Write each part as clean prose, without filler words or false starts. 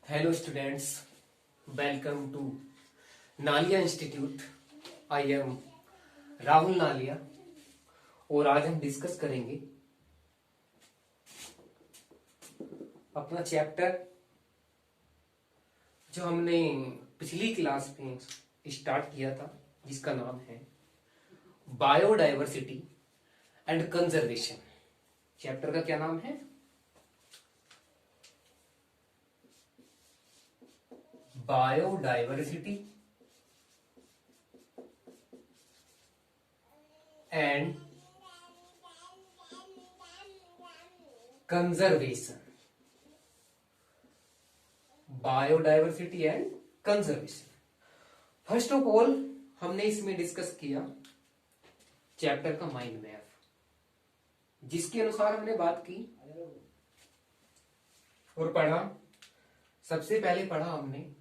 Hello students, welcome to Nalia institute. I am Rahul Nalia और आज हम डिस्कस करेंगे अपना चैप्टर जो हमने पिछली क्लास में स्टार्ट किया था, जिसका नाम है बायोडाइवर्सिटी एंड कंजर्वेशन। चैप्टर का क्या नाम है? Biodiversity and conservation. Biodiversity and conservation. First of all हमने इसमें डिस्कस किया चैप्टर का माइंड मैप, जिसके अनुसार हमने बात की और पढ़ा। सबसे पहले पढ़ा हमने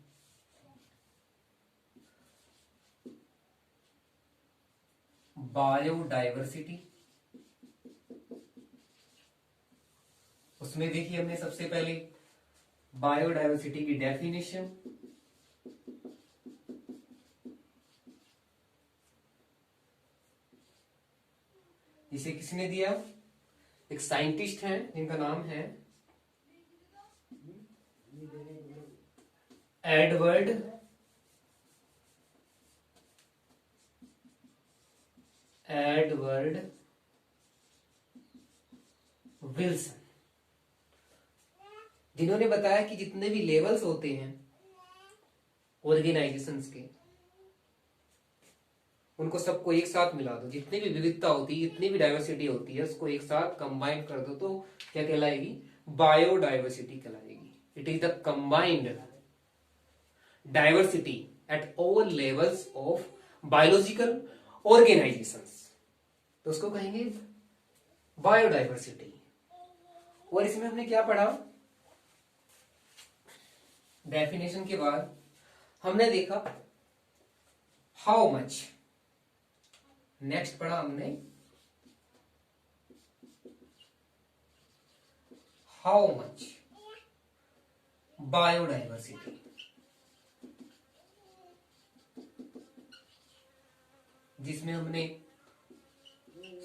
बायोडाइवर्सिटी। उसमें देखिए हमने सबसे पहले बायोडाइवर्सिटी की डेफिनेशन, जिसे किसने दिया? एक साइंटिस्ट हैं जिनका नाम है एडवर्ड विल्सन, जिन्होंने बताया कि जितने भी लेवल्स होते हैं ऑर्गेनाइजेशंस के, उनको सबको एक साथ मिला दो। जितनी भी विविधता होती है, जितनी भी डाइवर्सिटी होती है, उसको एक साथ कंबाइन कर दो तो क्या कहलाएगी? बायोडाइवर्सिटी कहलाएगी। It is the combined diversity at all levels of biological organisations, तो उसको कहेंगे बायोडाइवर्सिटी। और इसमें हमने क्या पढ़ा? डेफिनेशन के बाद हमने देखा हाउ मच। नेक्स्ट पढ़ा हमने हाउ मच बायोडाइवर्सिटी। जिसमें हमने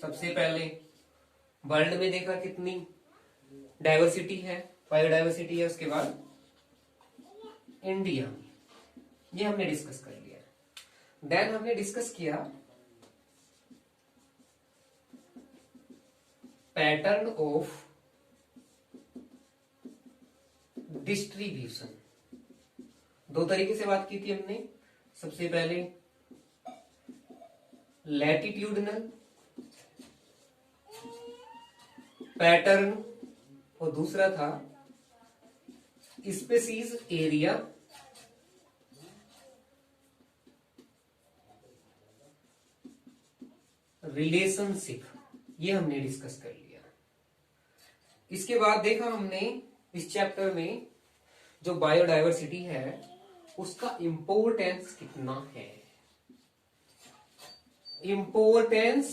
सबसे पहले वर्ल्ड में देखा कितनी डाइवर्सिटी है, बायोडाइवर्सिटी है। उसके बाद इंडिया में, ये हमने डिस्कस कर लिया। देन हमने डिस्कस किया पैटर्न ऑफ डिस्ट्रीब्यूशन। दो तरीके से बात की थी हमने। सबसे पहले लैटिट्यूडनल पैटर्न और दूसरा था स्पेसीज एरिया रिलेशनशिप। ये हमने डिस्कस कर लिया। इसके बाद देखा हमने इस चैप्टर में जो बायोडाइवर्सिटी है उसका इंपॉर्टेंस कितना है। इंपॉर्टेंस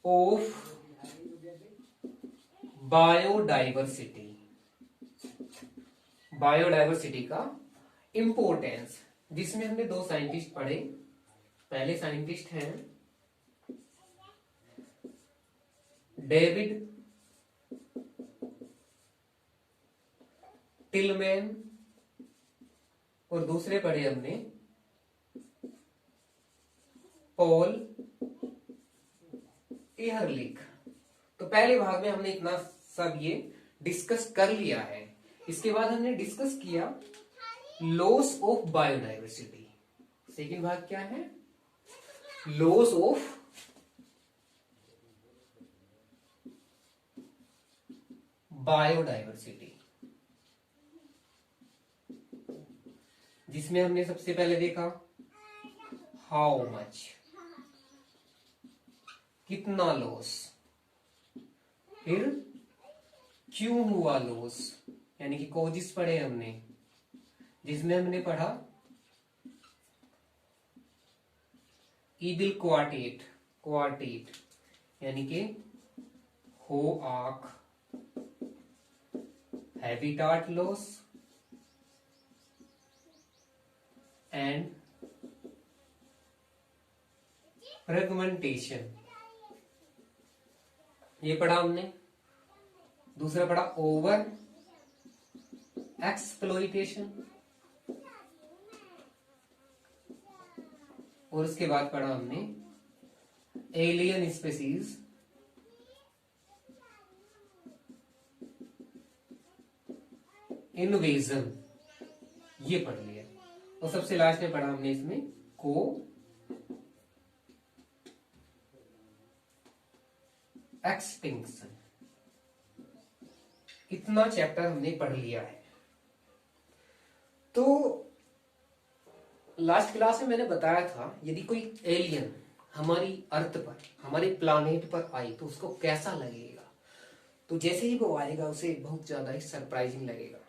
ऑफ बायोडाइवर्सिटी, बायोडाइवर्सिटी का इंपॉर्टेंस, जिसमें हमने दो साइंटिस्ट पढ़े। पहले साइंटिस्ट हैं डेविड टिलमैन और दूसरे पढ़े हमने पॉल एहरलिख। तो पहले भाग में हमने इतना सब ये डिस्कस कर लिया है। इसके बाद हमने डिस्कस किया लॉस ऑफ बायोडाइवर्सिटी। सेकेंड भाग क्या है? लॉस ऑफ बायोडाइवर्सिटी, जिसमें हमने सबसे पहले देखा हाउ मच, कितना लॉस, फिर क्यों हुआ लॉस, यानी कि कॉजेस पढ़े हमने, जिसमें हमने पढ़ा ईबिल क्वार्टेट यानी कि हो आख हैबिटाट लॉस एंड फ्रेगमेंटेशन, ये पढ़ा हमने। दूसरा पढ़ा ओवर एक्सप्लॉइटेशन, और उसके बाद पढ़ा हमने एलियन स्पीसीज इन्वेजन, ये पढ़ लिया। और सबसे लास्ट में पढ़ा हमने इसमें को एक्सटिंक्शन। इतना चैप्टर हमने पढ़ लिया है। तो लास्ट क्लास में मैंने बताया था यदि कोई एलियन हमारी अर्थ पर, हमारे प्लानेट पर आए तो उसको कैसा लगेगा। तो जैसे ही वो आएगा उसे बहुत ज्यादा ही सरप्राइजिंग लगेगा।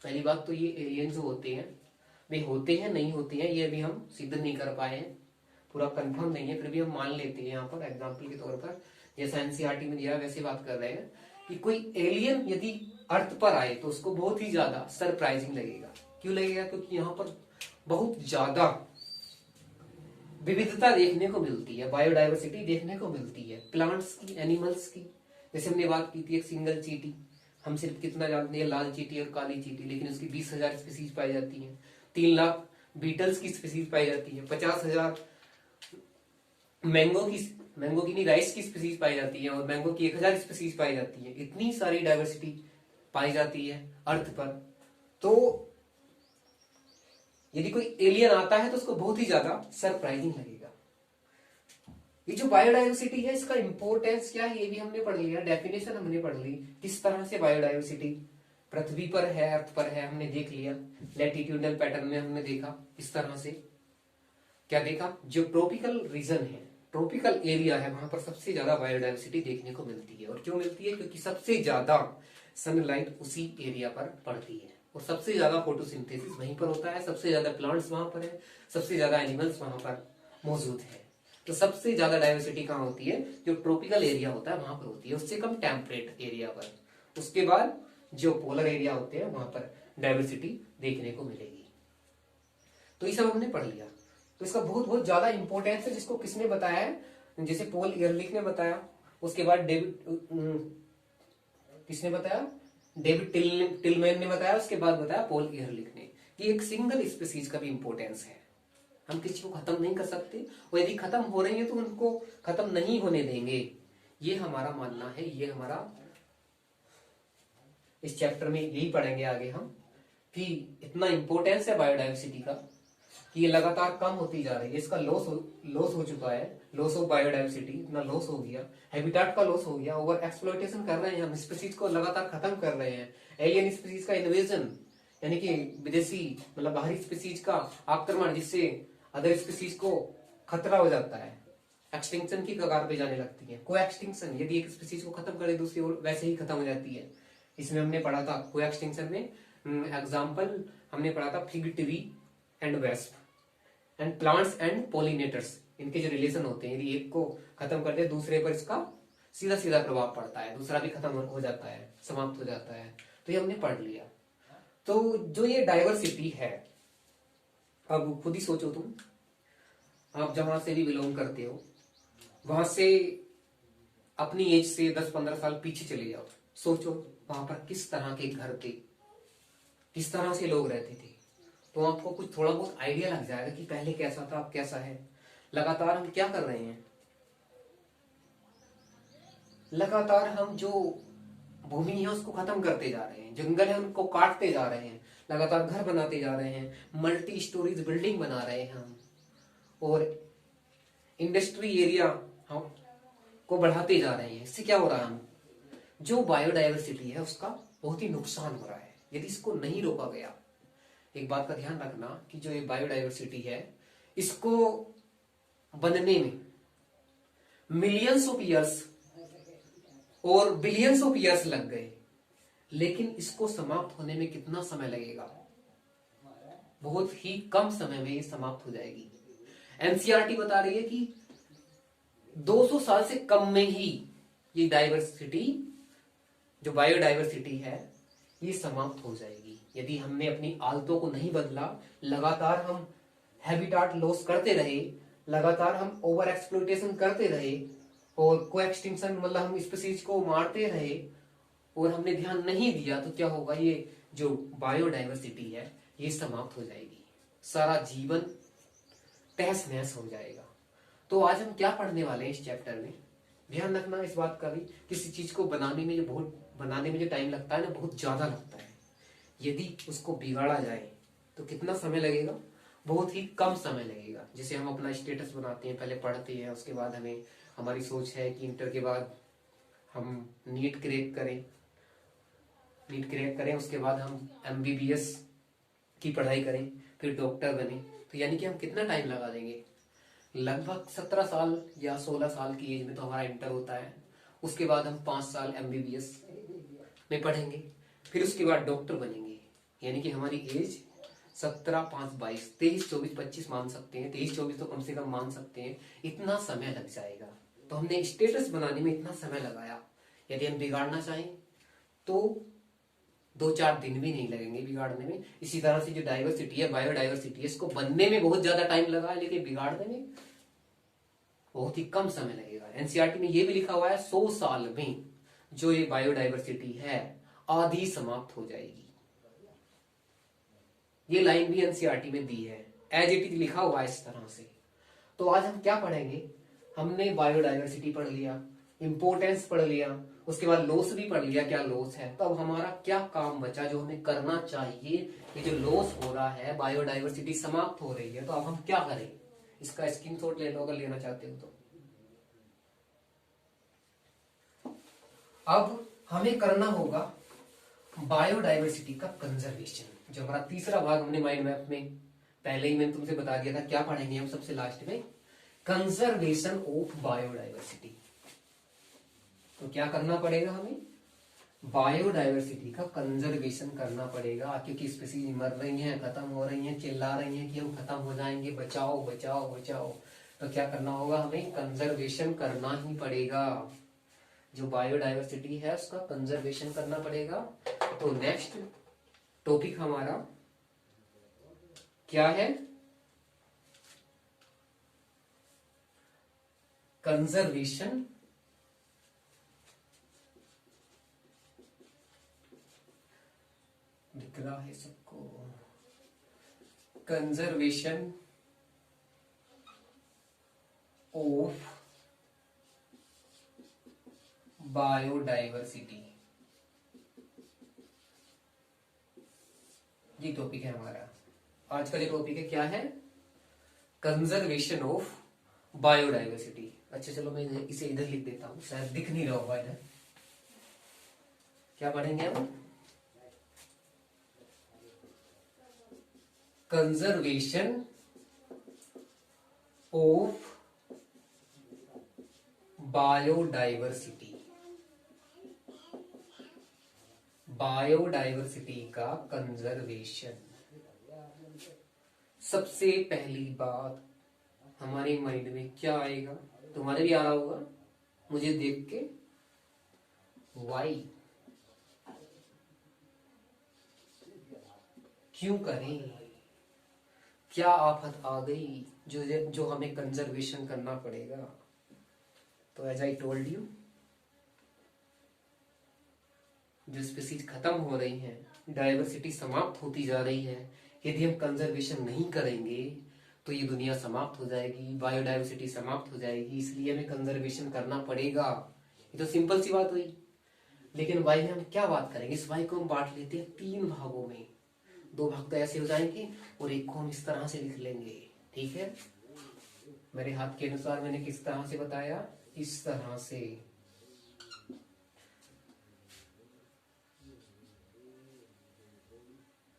पहली बात तो ये एलियन जो होते हैं वे होते हैं नहीं होते हैं ये अभी हम सिद्ध नहीं कर पाए हैं, पूरा कंफर्म नहीं है, फिर भी हम मान लेते हैं यहाँ पर एग्जाम्पल के तौर पर, जैसा एनसीईआरटी में दिया वैसे बात कर रहे हैं कि कोई एलियन यदि अर्थ पर आए तो उसको बहुत ही ज्यादा सरप्राइजिंग लगेगा। क्यों लगेगा? क्योंकि यहाँ पर बहुत ज्यादा विविधता देखने को मिलती है, बायोडायवर्सिटी देखने को मिलती है, प्लांट्स की, एनिमल्स की। जैसे हमने बात की थी एक सिंगल चींटी, हम सिर्फ कितना जानते हैं, लाल चींटी और काली चींटी, लेकिन उसकी 20,000 स्पीसीज पाई जाती हैं। 3 लाख बीटल्स की स्पीसीज पाई जाती है। 50,000 मैंगो की नहीं, राइस की स्पीसीज पाई जाती है, और मैंगो की 1,000 स्पीसीज पाई जाती है। इतनी सारी डाइवर्सिटी पाई जाती है अर्थ पर। तो यदि कोई एलियन आता है तो उसको बहुत ही ज्यादा सरप्राइजिंग लगेगा। ये जो बायोडाइवर्सिटी है इसका इंपॉर्टेंस क्या है ये भी हमने पढ़ लिया, डेफिनेशन हमने पढ़ ली, किस तरह से बायोडाइवर्सिटी पृथ्वी पर है, अर्थ पर है, हमने देख लिया। लैटिट्यूडनल पैटर्न में हमने देखा इस तरह से। क्या देखा? जो ट्रॉपिकल रीजन है, ट्रॉपिकल एरिया है, वहां पर सबसे ज्यादा बायोडाइवर्सिटी देखने को मिलती है। और क्यों मिलती है? क्योंकि सबसे ज्यादा सनलाइट उसी एरिया पर पड़ती है, और सबसे ज्यादा फोटोसिंथेसिस वहीं पर होता है, सबसे ज्यादा प्लांट्स वहां पर है, सबसे ज्यादा एनिमल्स वहां पर मौजूद है। तो सबसे ज्यादा डाइवर्सिटी कहाँ होती है? जो ट्रॉपिकल एरिया होता है वहां पर होती है, उससे कम टेम्परेट एरिया पर। उसके बाद जो पोलर एरिया होते हैं वहां पर डाइवर्सिटी देखने को मिलेगी। तो ये सब हमने पढ़ लिया। तो इसका बहुत बहुत ज्यादा इंपॉर्टेंस है, जिसको किसने बताया है? जैसे पॉल एहरलिच ने बताया, उसके बाद किसने बताया? डेविड टिलमैन ने बताया, उसके बाद बताया पॉल एहरलिच ने, कि एक सिंगल स्पीसीज का भी इंपॉर्टेंस है। हम किसी को खत्म नहीं कर सकते, और यदि खत्म हो रही है तो उनको खत्म नहीं होने देंगे, ये हमारा मानना है। ये हमारा इस चैप्टर में यही पढ़ेंगे आगे हम, कि इतना इंपॉर्टेंस है बायोडाइवर्सिटी का कि ये लगातार कम होती जा रही है। इसका लॉस हो चुका है, लॉस ऑफ बायोडाइवर्सिटी, इतना लॉस हो गया, हैबिटेट का लॉस हो गया, ओवर एक्सप्लॉइटेशन कर रहे हैं हम, स्पीसीज को लगातार खत्म कर रहे हैं, एलियन स्पीसीज का इन्वेजन यानी कि विदेशी मतलब बाहरी स्पीसीज का आक्रमण, जिससे अदर स्पीसीज को खतरा हो जाता है, एक्सटिंक्शन की कगार पे जाने लगती है। को एक्सटिंक्शन, यदि एक स्पीसीज को खत्म करे दूसरी और वैसे ही खत्म हो जाती है। इसमें हमने पढ़ा था को एक्सटिंक्शन में एग्जाम्पल हमने पढ़ा था fig tree and wasp and plants and pollinators, इनके जो रिलेशन होते हैं, यदि एक को खत्म कर दे दूसरे पर इसका सीधा सीधा प्रभाव पड़ता है, दूसरा भी खत्म हो जाता है, समाप्त हो जाता है। तो ये हमने पढ़ लिया। तो जो ये डाइवर्सिटी है, अब खुद ही सोचो तुम, आप जहां से भी बिलोंग करते हो वहां से अपनी एज से 10-15 साल पीछे चले जाओ, सोचो वहां पर किस तरह के घर थे, किस तरह से लोग रहते थे, तो आपको कुछ थोड़ा बहुत आइडिया लग जाएगा कि पहले कैसा था अब कैसा है। लगातार हम क्या कर रहे हैं? लगातार हम जो भूमि है उसको खत्म करते जा रहे हैं, जंगल है उनको काटते जा रहे हैं, लगातार घर बनाते जा रहे हैं, मल्टी स्टोरीज बिल्डिंग बना रहे हैं हम, और इंडस्ट्री एरिया हम को बढ़ाते जा रहे हैं। इससे क्या हो रहा है? जो बायोडाइवर्सिटी है उसका बहुत ही नुकसान हो रहा है यदि इसको नहीं रोका गया। एक बात का ध्यान रखना कि जो ये बायोडाइवर्सिटी है इसको बनने में मिलियंस ऑफ ईयर्स और बिलियंस ऑफ ईयर्स लग गए, लेकिन इसको समाप्त होने में कितना समय लगेगा? बहुत ही कम समय में ये समाप्त हो जाएगी। एनसीईआरटी बता रही है कि 200 साल से कम में ही ये डाइवर्सिटी, जो बायोडाइवर्सिटी है, ये समाप्त हो जाएगी। यदि हमने अपनी आदतों को नहीं बदला, लगातार हम हैबिटाट लॉस करते रहे, लगातार हम ओवर एक्सप्लोइटेशन करते रहे और को एक्सटिंक्शन मतलब हम स्पीसीज को मारते रहे और हमने ध्यान नहीं दिया, तो क्या होगा, ये जो बायोडाइवर्सिटी है ये समाप्त हो जाएगी, सारा जीवन तहस नहस हो जाएगा। तो आज हम क्या पढ़ने वाले हैं इस चैप्टर में, ध्यान रखना इस बात का भी, किसी चीज को बनाने में जो टाइम लगता है ना, बहुत ज्यादा लगता है। यदि उसको बिगाड़ा जाए तो कितना समय लगेगा, बहुत ही कम समय लगेगा। जैसे हम अपना स्टेटस बनाते हैं, पहले पढ़ते हैं, उसके बाद हमें हमारी सोच है कि इंटर के बाद हम नीट क्रैक करें, उसके बाद हम एमबीबीएस की पढ़ाई करें, फिर डॉक्टर बने। तो यानी कि हम कितना टाइम लगा देंगे, लगभग 17 साल या 16 साल की एज में तो हमारा इंटर होता है। उसके बाद हम 5 साल एमबीबीएस में पढ़ेंगे, फिर उसके बाद डॉक्टर बनेंगे। यानी कि हमारी एज 17, 5, 22, 23, 24, 25 मान सकते हैं, 23, 24 तो कम से कम मान सकते हैं। इतना समय लग जाएगा। तो हमने स्टेटस बनाने में इतना समय लगाया, यदि हम बिगाड़ना चाहें तो 2-4 दिन भी नहीं लगेंगे बिगाड़ने में। इसी तरह से जो डाइवर्सिटी है, बायोडाइवर्सिटी है, इसको बनने में बहुत ज्यादा टाइम लगा है, लेकिन बिगाड़ने में बहुत ही कम समय लगेगा। एनसीईआरटी में ये भी लिखा हुआ है 100 साल में जो ये बायोडाइवर्सिटी है आधी समाप्त हो जाएगी। ये लाइन भी एनसीईआरटी में दी है, एज इट इज लिखा हुआ है इस तरह से। तो आज हम क्या पढ़ेंगे, हमने बायोडाइवर्सिटी पढ़ लिया, इंपोर्टेंस पढ़ लिया, उसके बाद लॉस भी पढ़ लिया, क्या लॉस है। तो अब हमारा क्या काम बचा जो हमें करना चाहिए। ये जो लॉस हो रहा है, बायोडाइवर्सिटी समाप्त हो रही है, तो अब हम क्या करें, इसका स्क्रीनशॉट ले लो अगर लेना चाहते हो तो। अब हमें करना होगा बायोडाइवर्सिटी का कंजर्वेशन। जो हमारा तीसरा भाग हमने माइंड मैप में पहले ही मैंने तुमसे बता दिया था, क्या पढ़ेंगे हम सबसे लास्ट में, कंजर्वेशन ऑफ बायोडाइवर्सिटी। तो क्या करना पड़ेगा हमें, बायोडाइवर्सिटी का कंजर्वेशन करना पड़ेगा, क्योंकि स्पीसीज मर रही हैं, खत्म हो रही हैं, चिल्ला रही हैं कि हम खत्म हो जाएंगे, बचाओ बचाओ बचाओ। तो क्या करना होगा, हमें कंजर्वेशन करना ही पड़ेगा। जो बायोडाइवर्सिटी है उसका कंजर्वेशन करना पड़ेगा। तो नेक्स्ट टॉपिक हमारा क्या है, कंजर्वेशन दिख रहा है सबको, कंजर्वेशन ऑफ बायोडाइवर्सिटी, ये टॉपिक है हमारा आज का। जो टॉपिक है क्या है, कंजर्वेशन ऑफ बायोडाइवर्सिटी। अच्छा चलो मैं इसे इधर लिख देता हूं, शायद दिख नहीं रहा होगा इधर। क्या पढ़ेंगे हम, कंजर्वेशन ऑफ बायोडाइवर्सिटी। बायोडाइवर्सिटी का कंजर्वेशन। सबसे पहली बात हमारे माइंड में क्या आएगा, तुम्हारे भी आ रहा होगा मुझे देख के, वाई, क्यों करें, क्या आफत आ गई जो हमें कंजर्वेशन करना पड़ेगा। तो एज आई टोल्ड यू, जो स्पीसीज खत्म हो रही हैं, डाइवर्सिटी समाप्त होती जा रही है, यदि हम कंजर्वेशन नहीं करेंगे तो ये दुनिया समाप्त हो जाएगी, बायोडाइवर्सिटी समाप्त हो जाएगी। इसलिए हमें कंजर्वेशन करना पड़ेगा। ये तो सिंपल सी बात हुई। लेकिन वाई में हम क्या बात करेंगे, इस वाई को हम बांट लेते हैं 3 भागों में। 2 भाग तो ऐसे हो जाएंगे और एक को हम इस तरह से लिख लेंगे, ठीक है। मेरे हाथ के अनुसार मैंने किस तरह से बताया, इस तरह से।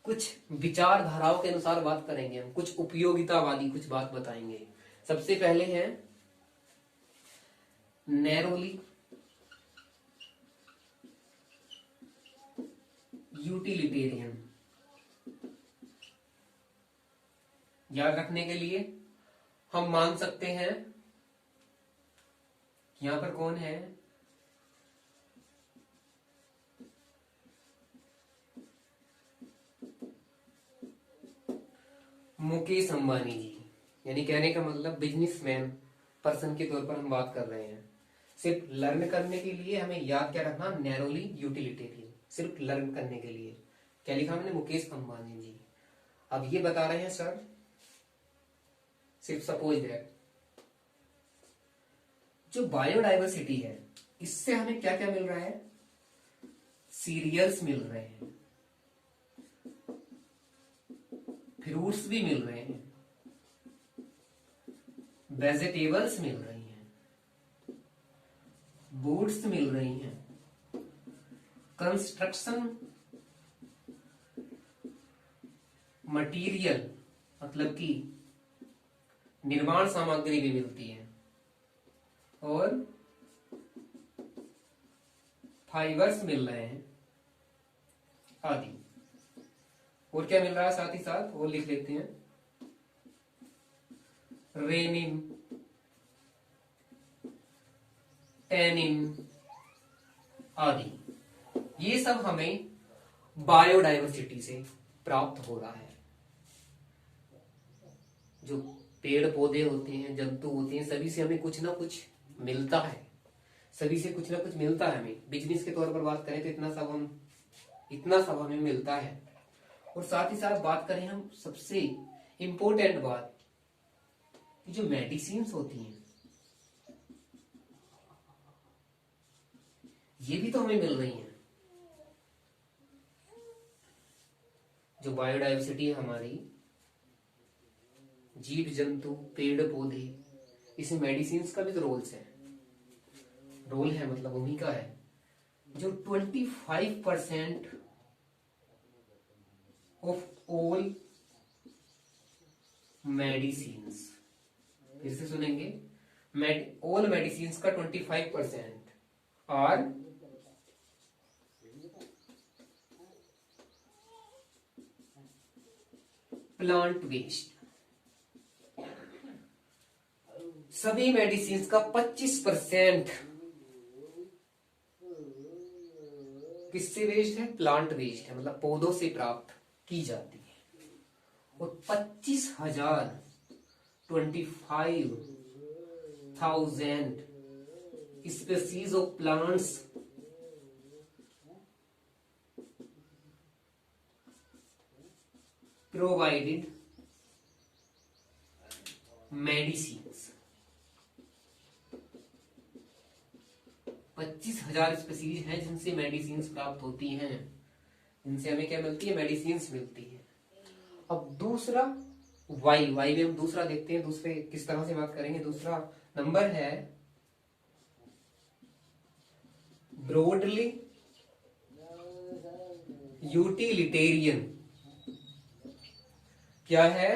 कुछ विचारधाराओं के अनुसार बात करेंगे हम, कुछ उपयोगितावादी कुछ बात बताएंगे। सबसे पहले है नैरोली यूटिलिटेरियन। याद रखने के लिए हम मान सकते हैं, यहां पर कौन है, मुकेश अंबानी जी, यानी कहने का मतलब बिजनेसमैन पर्सन के तौर पर हम बात कर रहे हैं। सिर्फ लर्न करने के लिए हमें याद क्या रखना, नैरोली यूटिलिटेरियन, सिर्फ लर्न करने के लिए। क्या लिखा मैंने, मुकेश अंबानी जी। अब ये बता रहे हैं सर, सिर्फ सपोज दैट जो बायोडाइवर्सिटी है इससे हमें क्या क्या मिल रहा है, सीरियल्स मिल रहे हैं, फ्रूट्स भी मिल रहे हैं, वेजिटेबल्स मिल रही हैं, बूट्स मिल रही हैं, कंस्ट्रक्शन मटेरियल मतलब कि निर्माण सामग्री भी मिलती है, और फाइबर्स मिल रहे हैं आदि। और क्या मिल रहा है साथ ही साथ, वो लिख लेते हैं, रेनिन, टैनिन आदि। ये सब हमें बायोडाइवर्सिटी से प्राप्त हो रहा है। जो पेड़ पौधे होते हैं, जंतु होते हैं, सभी से हमें कुछ ना कुछ मिलता है, सभी से कुछ ना कुछ मिलता है हमें। बिजनेस के तौर पर बात करें तो इतना सब हमें मिलता है। और साथ ही साथ बात करें हम सबसे इंपॉर्टेंट बात, जो मेडिसिन्स होती हैं ये भी तो हमें मिल रही हैं। जो बायोडाइवर्सिटी है हमारी, जीव जंतु पेड़ पौधे, इसमें मेडिसिन्स का भी तो रोल है मतलब भूमिका है। जो 25% ऑफ ऑल मेडिसिन्स, फिर से सुनेंगे, ऑल मेडिसिन्स का 25% आर प्लांट वेस्ट। सभी मेडिसिन्स का 25% किससे वेस्ट है, प्लांट वेस्ट है, मतलब पौधों से प्राप्त की जाती है। और 25,000 species of plants provided medicines. 25,000 species हैं जिनसे मेडिसिन्स प्राप्त होती हैं, जिनसे हमें क्या मिलती है, मेडिसिन्स मिलती है। अब दूसरा वाई में हम दूसरा देखते हैं, दूसरे किस तरह से बात करेंगे। दूसरा नंबर है ब्रॉडली यूटिलिटेरियन। क्या है,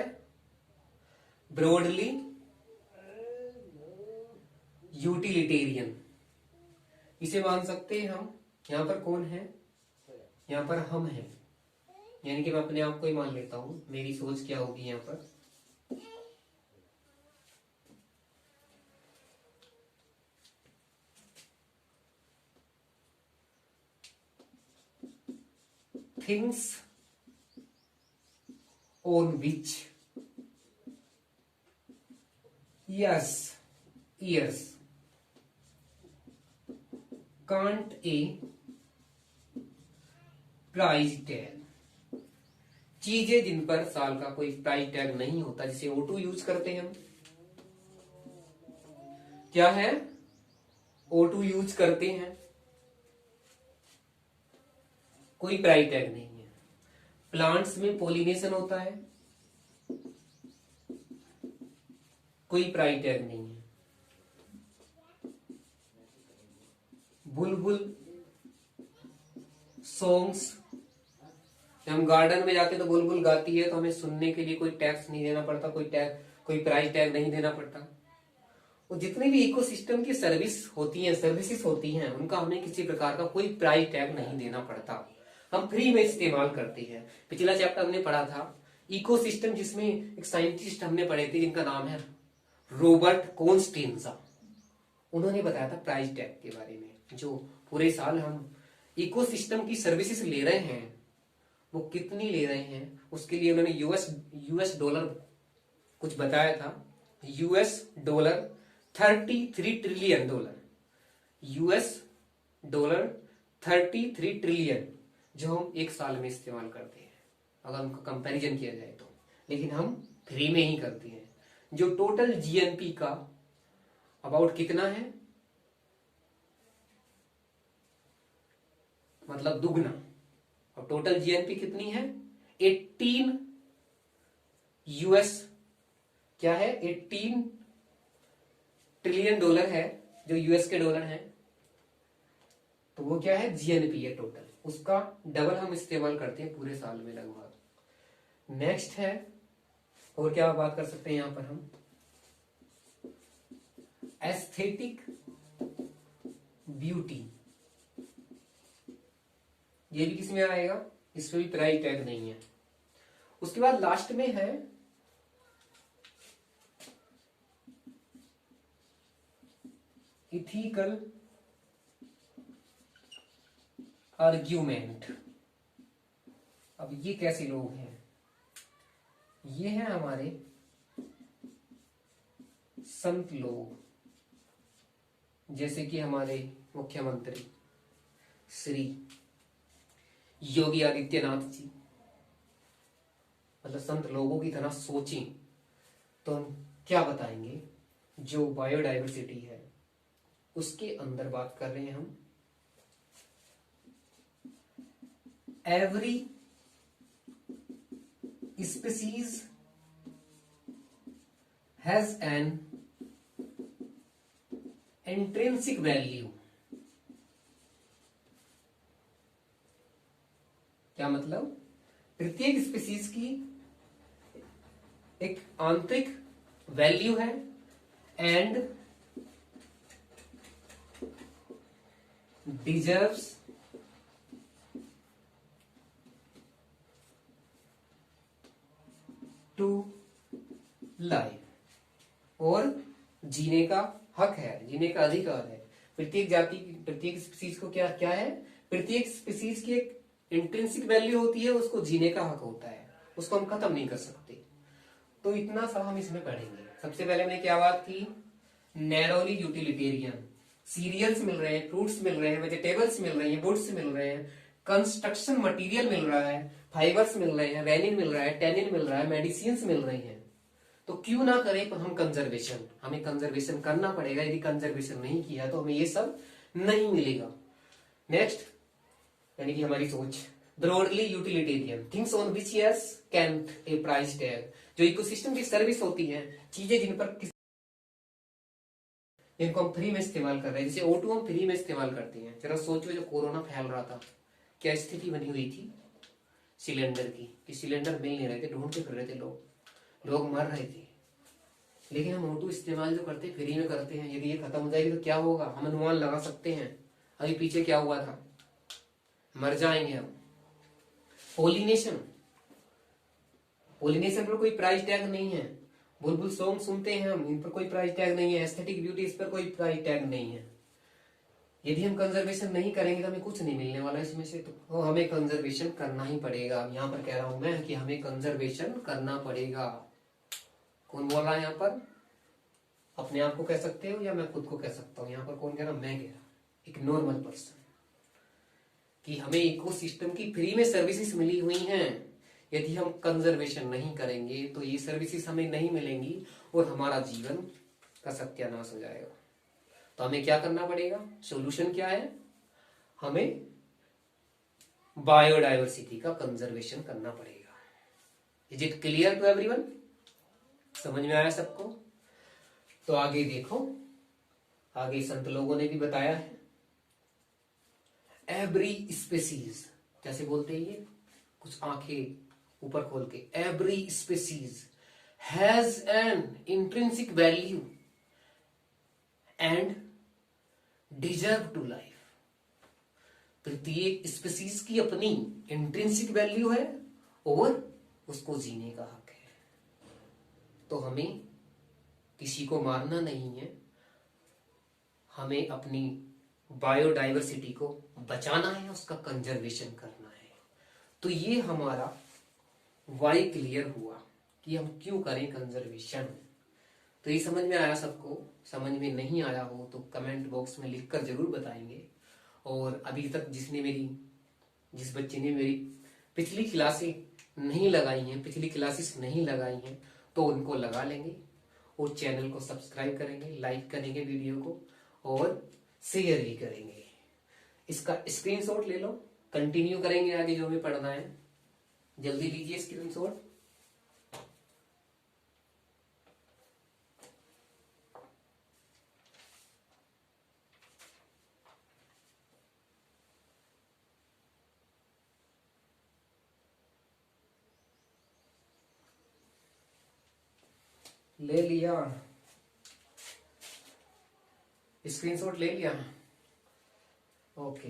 ब्रॉडली यूटिलिटेरियन। इसे मान सकते हैं हम, यहां पर कौन है, यहां पर हम हैं, यानी कि मैं अपने आप को ही मान लेता हूं। मेरी सोच क्या होगी यहां पर, things on which years can't a price tag. चीजें जिन पर साल का कोई प्राइस टैग नहीं होता, जिसे O2 यूज करते हैं हम। क्या है, O2 यूज करते हैं, कोई प्राइस टैग नहीं है। प्लांट्स में पोलिनेशन होता है, कोई प्राइस टैग नहीं है। बुलबुल सॉन्ग्स, जब हम गार्डन में जाते हैं तो बुलबुल गाती है, तो हमें सुनने के लिए कोई टैक्स नहीं देना पड़ता, कोई प्राइस टैग नहीं देना पड़ता। और जितने भी इकोसिस्टम की सर्विसेज होती हैं, उनका हमें किसी प्रकार का कोई प्राइस टैग नहीं देना पड़ता, हम फ्री में इस्तेमाल करते हैं। पिछला चैप्टर हमने पढ़ा था इकोसिस्टम, जिसमें एक साइंटिस्ट हमने पढ़े थे जिनका नाम है रॉबर्ट कॉन्स्टेंजा। उन्होंने बताया था प्राइस टैग के बारे में। जो पूरे साल हम इकोसिस्टम की सर्विसेज ले रहे हैं, वो कितनी ले रहे हैं, उसके लिए उन्होंने यूएस डॉलर कुछ बताया था, $33 ट्रिलियन, $33 ट्रिलियन जो हम एक साल में इस्तेमाल करते हैं अगर उनका कंपैरिजन किया जाए तो, लेकिन हम फ्री में ही करते हैं। जो टोटल जीएनपी का अबाउट कितना है, मतलब दुगना। और टोटल जीएनपी कितनी है, 18 यूएस, क्या है, $18 ट्रिलियन है जो यूएस के डॉलर है। तो वो क्या है, जीएनपी है टोटल, उसका डबल हम इस्तेमाल करते हैं पूरे साल में लगभग। नेक्स्ट है, और क्या बात कर सकते हैं यहां पर हम, एस्थेटिक ब्यूटी, ये भी किसमें आएगा, इसमें भी प्राइस टैग नहीं है। उसके बाद लास्ट में है इथिकल आर्ग्यूमेंट। अब ये कैसे लोग हैं, ये हैं हमारे संत लोग, जैसे कि हमारे मुख्यमंत्री श्री योगी आदित्यनाथ जी। मतलब संत लोगों की तरह सोचें तो हम क्या बताएंगे, जो बायोडाइवर्सिटी है उसके अंदर बात कर रहे हैं हम, every species has an intrinsic value. क्या मतलब, प्रत्येक स्पीसीज की एक आंतरिक वैल्यू है एंड डिजर्व्स टू लाइफ, और जीने का हक है, जीने का अधिकार है। प्रत्येक जाति, प्रत्येक स्पीसीज को क्या क्या है, प्रत्येक स्पीसीज की एक इंट्रिंसिक वैल्यू होती है, उसको जीने का हक होता है, उसको हम खत्म नहीं कर सकते। तो इतना सा हम इसमें पढ़ेंगे। सबसे पहले हमने क्या बात की, नैरोली यूटिलिटेरियन, सीरियल्स मिल रहे हैं, फ्रूट्स मिल रहे हैं, वेजिटेबल्स मिल रही हैं, वुड्स मिल रहे हैं, कंस्ट्रक्शन मटेरियल मिल रहा है, फाइबर्स मिल रहे हैं, रेनिन मिल रहा है, टेनिन मिल रहा है, मेडिसिन मिल रही हैं। तो क्यों ना करें हम कंजर्वेशन, हमें कंजर्वेशन करना पड़ेगा। यदि कंजर्वेशन नहीं किया तो हमें ये सब नहीं मिलेगा। नेक्स्ट, यानी कि हमारी सोच, broadly utilitarian, things on which yes can a price tag, जो इकोसिस्टम की सर्विस होती है, चीजें जिन पर जिनको हम फ्री में इस्तेमाल कर रहे हैं, जैसे O2 हम फ्री में इस्तेमाल करते हैं। जरा सोचो, जो कोरोना फैल रहा था, क्या स्थिति बनी हुई थी सिलेंडर की, कि सिलेंडर मिल नहीं रहे थे, ढूंढते फिर रहे थे लोग मर रहे थे। लेकिन हम O2 इस्तेमाल जो करते हैं, फ्री में करते हैं। यदि ये खत्म हो जाएगी तो क्या होगा, हम अनुमान लगा सकते हैं। अभी पीछे क्या हुआ था, मर जाएंगे हम। पोलिनेशन, पोलिनेशन पर कोई प्राइस टैग नहीं है। बुलबुल सॉन्ग सुनते हैं हम, इन पर कोई प्राइस टैग नहीं है। एस्थेटिक ब्यूटी, इस पर कोई प्राइस टैग नहीं है। यदि हम कंजर्वेशन नहीं करेंगे तो हमें कुछ नहीं मिलने वाला इसमें से, तो हमें कंजर्वेशन करना ही पड़ेगा। यहाँ पर कह रहा हूं मैं कि हमें कंजर्वेशन करना पड़ेगा। कौन बोल रहा है यहाँ पर, अपने आप को कह सकते हो या मैं खुद को कह सकता हूँ। यहाँ पर कौन कह रहा, मैं कह रहा, एक नॉर्मल पर्सन, कि हमें इकोसिस्टम की फ्री में सर्विसेज मिली हुई हैं। यदि हम कंजर्वेशन नहीं करेंगे तो ये सर्विसेज हमें नहीं मिलेंगी और हमारा जीवन का सत्यानाश हो जाएगा। तो हमें क्या करना पड़ेगा, सॉल्यूशन क्या है, हमें बायोडाइवर्सिटी का कंजर्वेशन करना पड़ेगा। Is it clear to everyone, समझ में आया सबको। तो आगे देखो, आगे संत लोगों ने भी बताया है, एवरी स्पेसीज, कैसे बोलते हैं ये, कुछ आंखें ऊपर खोल के, every species has an intrinsic value and deserve to life. प्रत्येक स्पेसीज की अपनी इंट्रिंसिक वैल्यू है और उसको जीने का हक है। तो हमें किसी को मारना नहीं है, हमें अपनी बायोडाइवर्सिटी को बचाना है, उसका कंजर्वेशन करना है। तो ये हमारा वाई क्लियर हुआ कि हम क्यों करें कंजर्वेशन। तो ये समझ में आया सबको? समझ में नहीं आया हो तो कमेंट बॉक्स में लिखकर जरूर बताएंगे। और अभी तक जिस बच्चे ने मेरी पिछली क्लासें नहीं लगाई हैं, पिछली क्लासेस नहीं लगाई हैं, तो उनको लगा लेंगे और चैनल को सब्सक्राइब करेंगे, लाइक करेंगे वीडियो को और शेयर भी करेंगे। इसका स्क्रीनशॉट ले लो, कंटिन्यू करेंगे आगे जो भी पढ़ना है। जल्दी लीजिए स्क्रीनशॉट। ले लिया स्क्रीनशॉट? ले लिया। ओके,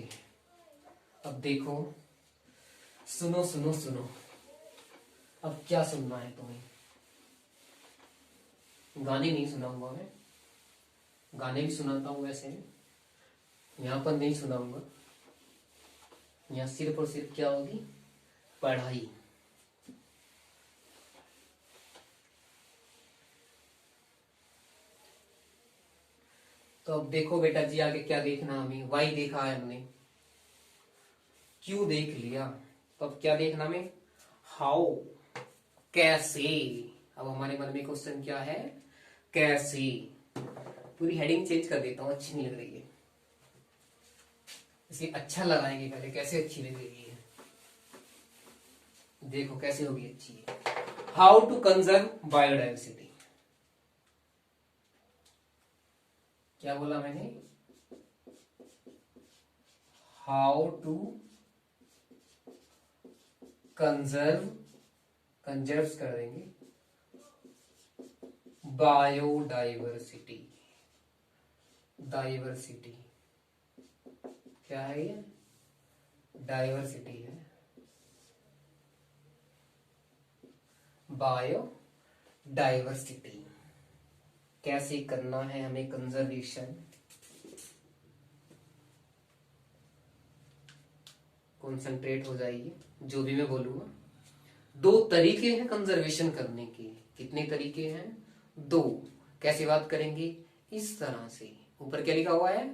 अब देखो, सुनो सुनो सुनो। अब क्या सुनना है तुम्हें? गाने नहीं सुनाऊंगा मैं, गाने भी सुनाता हूं वैसे, यहाँ पर नहीं सुनाऊंगा। यहाँ सिर्फ और सिर्फ क्या होगी? पढ़ाई। तो अब देखो बेटा जी, आगे क्या देखना हमें? वाई देखा है हमने, क्यू देख लिया, तो अब क्या देखना हमें? हाउ, कैसे। अब हमारे मन में क्वेश्चन क्या है? कैसे। पूरी हेडिंग चेंज कर देता हूं, अच्छी नहीं लग रही है, इसे अच्छा लगाएंगे पहले। कैसे अच्छी लग रही है? देखो कैसे होगी अच्छी। How to conserve biodiversity. क्या बोला मैंने? हाउ टू कंजर्व, कंजर्व कर देंगे, बायोडाइवर्सिटी। डाइवर्सिटी क्या है? ये डाइवर्सिटी है। बायो डाइवर्सिटी कैसे करना है हमें कंजर्वेशन? कॉन्सेंट्रेट हो जाइए जो भी मैं बोलूंगा। 2 तरीके हैं कंजर्वेशन करने के। कितने तरीके हैं? 2। कैसे बात करेंगे? इस तरह से। ऊपर क्या लिखा हुआ है?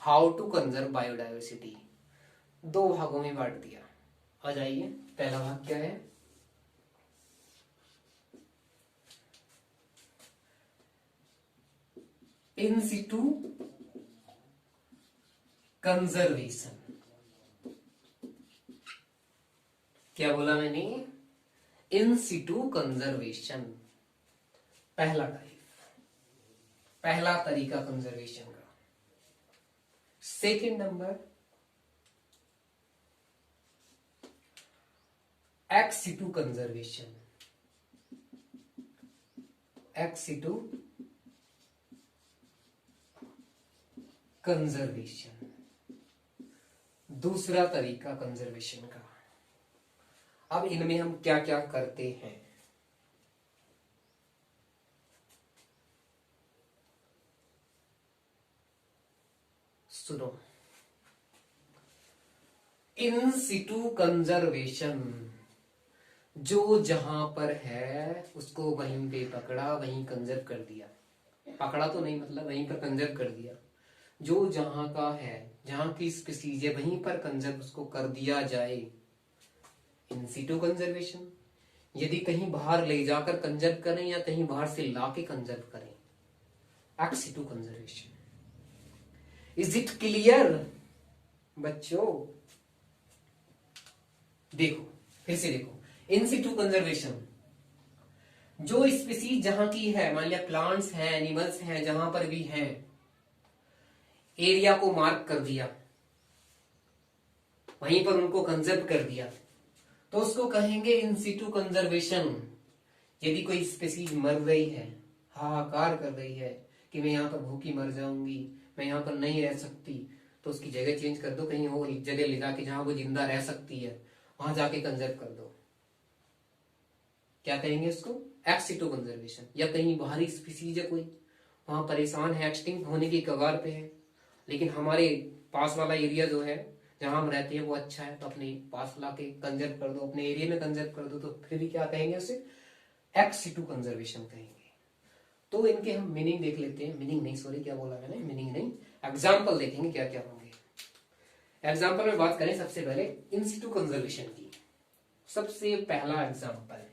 How to conserve biodiversity. 2 भागों में बांट दिया। आ जाइए, पहला भाग क्या है? इन सिटू कंजर्वेशन। क्या बोला मैंने? इन सिटू कंजर्वेशन, पहला टाइप, पहला तरीका कंजर्वेशन का। Second number, x situ conservation. X situ conservation, दूसरा तरीका कंजर्वेशन का। अब इनमें हम क्या क्या करते हैं? सुनो। इन सिटू कंजर्वेशन, जो जहां पर है उसको वहीं पे पकड़ा, वहीं कंजर्व कर दिया। पकड़ा तो नहीं, मतलब वहीं पर कंजर्व कर दिया। जो जहां का है, जहां की स्पीसीज है, वहीं पर कंजर्व उसको कर दिया जाए, इन सिटू कंजर्वेशन। यदि कहीं बाहर ले जाकर कंजर्व करें या कहीं बाहर से लाके कंजर्व करें, x situ conservation. Is it clear बच्चों? देखो, फिर से देखो। इन सिटू कंजर्वेशन, जो स्पीसीज जहां की है, मान लिया प्लांट्स हैं, एनिमल्स हैं, जहां पर भी हैं, एरिया को मार्क कर दिया, वहीं पर उनको कंजर्व कर दिया, तो उसको कहेंगे इन सिटू कंजर्वेशन। यदि कोई स्पीसीज मर रही है, हाहाकार कर रही है कि मैं यहाँ पर भूखी मर जाऊंगी, मैं यहाँ पर नहीं रह सकती, तो उसकी जगह चेंज कर दो, कहीं और जगह ले जाके जहां वो जिंदा रह सकती है वहां जाके कंजर्व कर दो। क्या कहेंगे उसको? X situ conservation. या कहीं बाहरी स्पीसीज है कोई, वहां परेशान है, एक्सटिंक्ट होने की कगार पे है, लेकिन हमारे पास वाला एरिया जो है जहां हम रहते हैं वो अच्छा है, तो अपने पास लाके कंजर्व कर दो, अपने एरिया में कंजर्व कर दो, तो फिर भी क्या कहेंगे उसे? एक्स टू कंजर्वेशन कहेंगे। तो इनके हम मीनिंग देख लेते हैं, मीनिंग नहीं सॉरी क्या बोला मैंने, मीनिंग नहीं, एग्जाम्पल देखेंगे क्या क्या होंगे। एग्जाम्पल में बात करें सबसे पहले इन सिटू कंजर्वेशन की। सबसे पहला एग्जाम्पल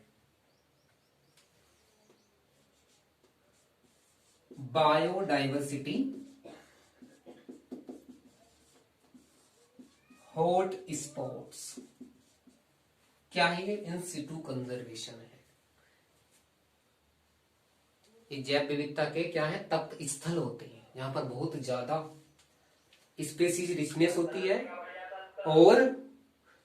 बायोडाइवर्सिटी हॉट स्पॉट्स। क्या है ये? इन सिटू कंजर्वेशन है। ये जैव विविधता के क्या है? तप्त स्थल होते हैं, यहाँ पर बहुत ज्यादा स्पेसीज रिचनेस होती है, और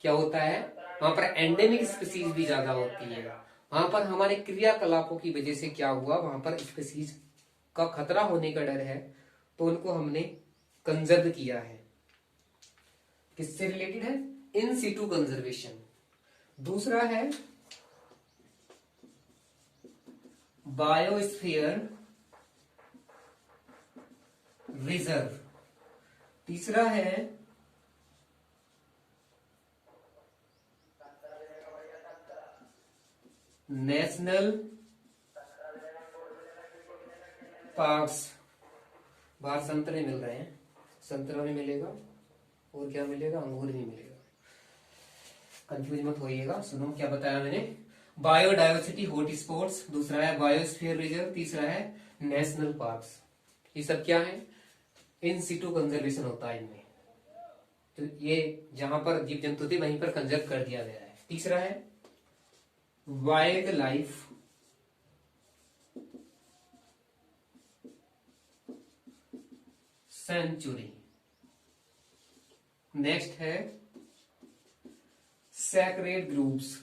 क्या होता है वहां पर एंडेमिक स्पीसीज भी ज्यादा होती है। वहां पर हमारे क्रियाकलापों की वजह से क्या हुआ, वहां पर स्पीसीज का खतरा होने का डर है, तो उनको हमने कंजर्व किया है। किससे रिलेटेड है? इन सिटू कंजर्वेशन। दूसरा है बायोस्फीयर रिजर्व। तीसरा है नेशनल पार्क्स। बाहर संतरे मिल रहे हैं, संतरा भी मिलेगा और क्या मिलेगा? अंगूर भी मिलेगा। कंफ्यूज मत होइएगा, सुनो क्या बताया मैंने। बायोडाइवर्सिटी हॉट स्पॉट्स, दूसरा है बायोस्फीयर रिजर्व, तीसरा है नेशनल पार्क्स। ये सब क्या है? इन सिटू कंजर्वेशन होता है इनमें। तो ये जहां पर जीव जंतु थे वहीं पर कंजर्व कर दिया गया है। तीसरा है वाइल्ड लाइफ सेंचुरी। नेक्स्ट है सैक्रेड ग्रुप्स।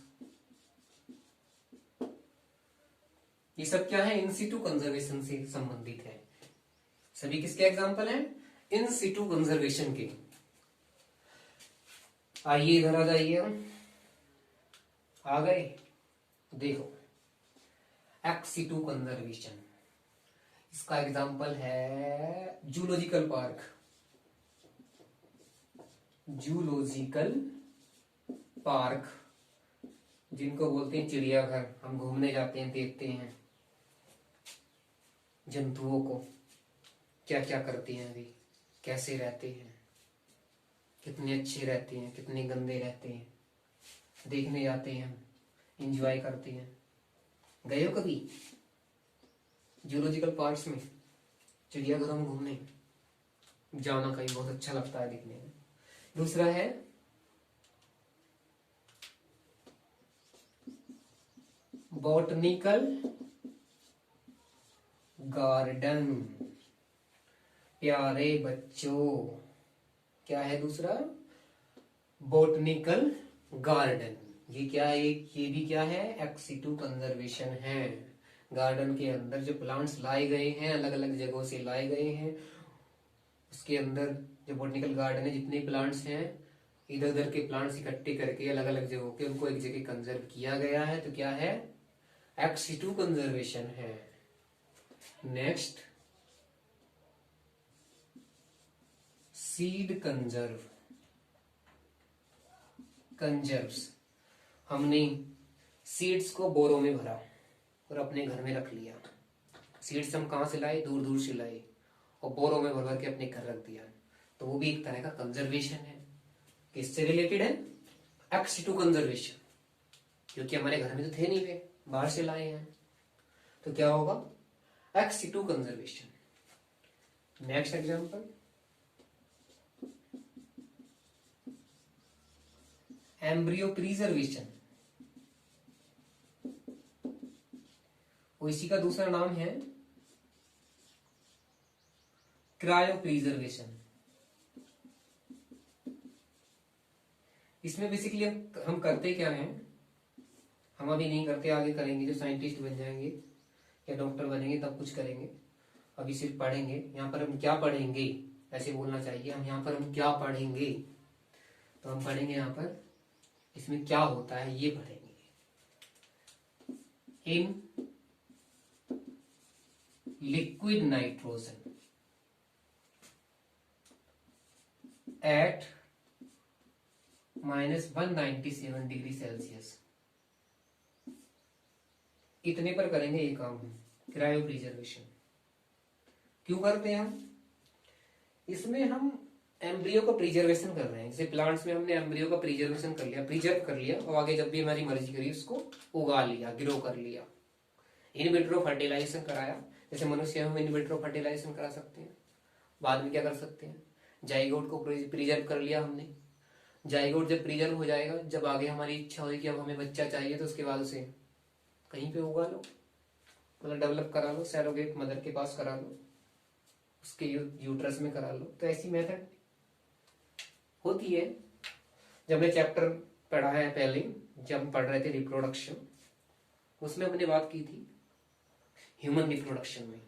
ये सब क्या है? इन सिटू कंजर्वेशन से संबंधित है। सभी किसके एग्जाम्पल हैं? इन सिटू कंजर्वेशन के। आइए इधर आ जाइए, आ गए। देखो एक्स सिटू कंजर्वेशन, इसका एग्जाम्पल है जूलॉजिकल पार्क। जूलॉजिकल पार्क जिनको बोलते हैं चिड़ियाघर। हम घूमने जाते हैं, देखते हैं जंतुओं को क्या क्या करते हैं, अभी कैसे रहते हैं, कितने अच्छे रहते हैं, कितने गंदे रहते हैं, देखने जाते हैं, एंजॉय करते हैं। गए हो कभी जूलॉजिकल पार्क्स में, चिड़ियाघरों में घूमने? जाना कहीं बहुत अच्छा लगता है देखने में। दूसरा है बॉटनिकल गार्डन। प्यारे बच्चों, क्या है दूसरा? Botanical garden. ये क्या है? ये भी क्या है? एक्स सिटू कंजर्वेशन है। गार्डन के अंदर जो प्लांट्स लाए गए हैं, अलग अलग जगहों से लाए गए हैं, उसके अंदर जो बॉटनिकल गार्डन है, जितने प्लांट्स हैं, इधर उधर के प्लांट्स इकट्ठे करके अलग अलग जगहों के उनको एक जगह कंजर्व किया गया है। तो क्या है? एक्स सिटू कंजर्वेशन है। Next seed conserve. कंजर्व्स, हमने सीड्स को बोरों में भरा और अपने घर में रख लिया। सीड्स हम कहां से लाए? दूर दूर से लाए और बोरों में भर भर के अपने घर रख दिया। तो वो भी एक तरह का कंजर्वेशन है। किससे रिलेटेड है? एक्स सिटू कंजर्वेशन, क्योंकि हमारे घर में तो थे नहीं, वे बाहर से लाए हैं। तो क्या होगा? X situ conservation. Next example embryo preservation, और इसी का दूसरा नाम है क्रायो प्रिजर्वेशन। इसमें बेसिकली हम करते क्या हैं, हम अभी नहीं करते, आगे करेंगे। जो साइंटिस्ट बन जाएंगे या डॉक्टर बनेंगे तब कुछ करेंगे, अभी सिर्फ पढ़ेंगे। यहाँ पर हम क्या पढ़ेंगे, ऐसे बोलना चाहिए, हम यहाँ पर हम क्या पढ़ेंगे। तो हम पढ़ेंगे यहाँ पर इसमें क्या होता है ये पढ़ेंगे। इन liquid nitrogen eight -197 degree Celsius, इतने पर करेंगे ये काम हम, क्रायो प्रिजर्वेशन। क्यों करते हैं हम? इसमें हम एम्ब्रियो का प्रिजर्वेशन कर रहे हैं। जैसे प्लांट्स में हमने एम्ब्रियो का प्रिजर्वेशन कर लिया, प्रिजर्व कर लिया, और आगे जब भी हमारी मर्जी करी उसको उगा लिया, ग्रो कर लिया, इन विट्रो फर्टिलाइजेशन कराया। जैसे मनुष्य हम इन विट्रो फर्टिलाइजेशन करा सकते हैं। बाद में क्या कर सकते हैं, जाइगोट को प्रिजर्व कर लिया हमने। जाइगोट जब प्रिजर्व हो जाएगा, जब आगे हमारी इच्छा हुई कि अब हमें बच्चा चाहिए, तो उसके बाद उसे कहीं पे उगा लो, मतलब डेवलप करा लो, सैरोगेट मदर के पास करा लो, उसके यूट्रस में करा लो। तो ऐसी मेथड होती है। जब हमने चैप्टर पढ़ा है पहले, जब हम पढ़ रहे थे रिप्रोडक्शन, उसमें हमने बात की थी ह्यूमन रिप्रोडक्शन में,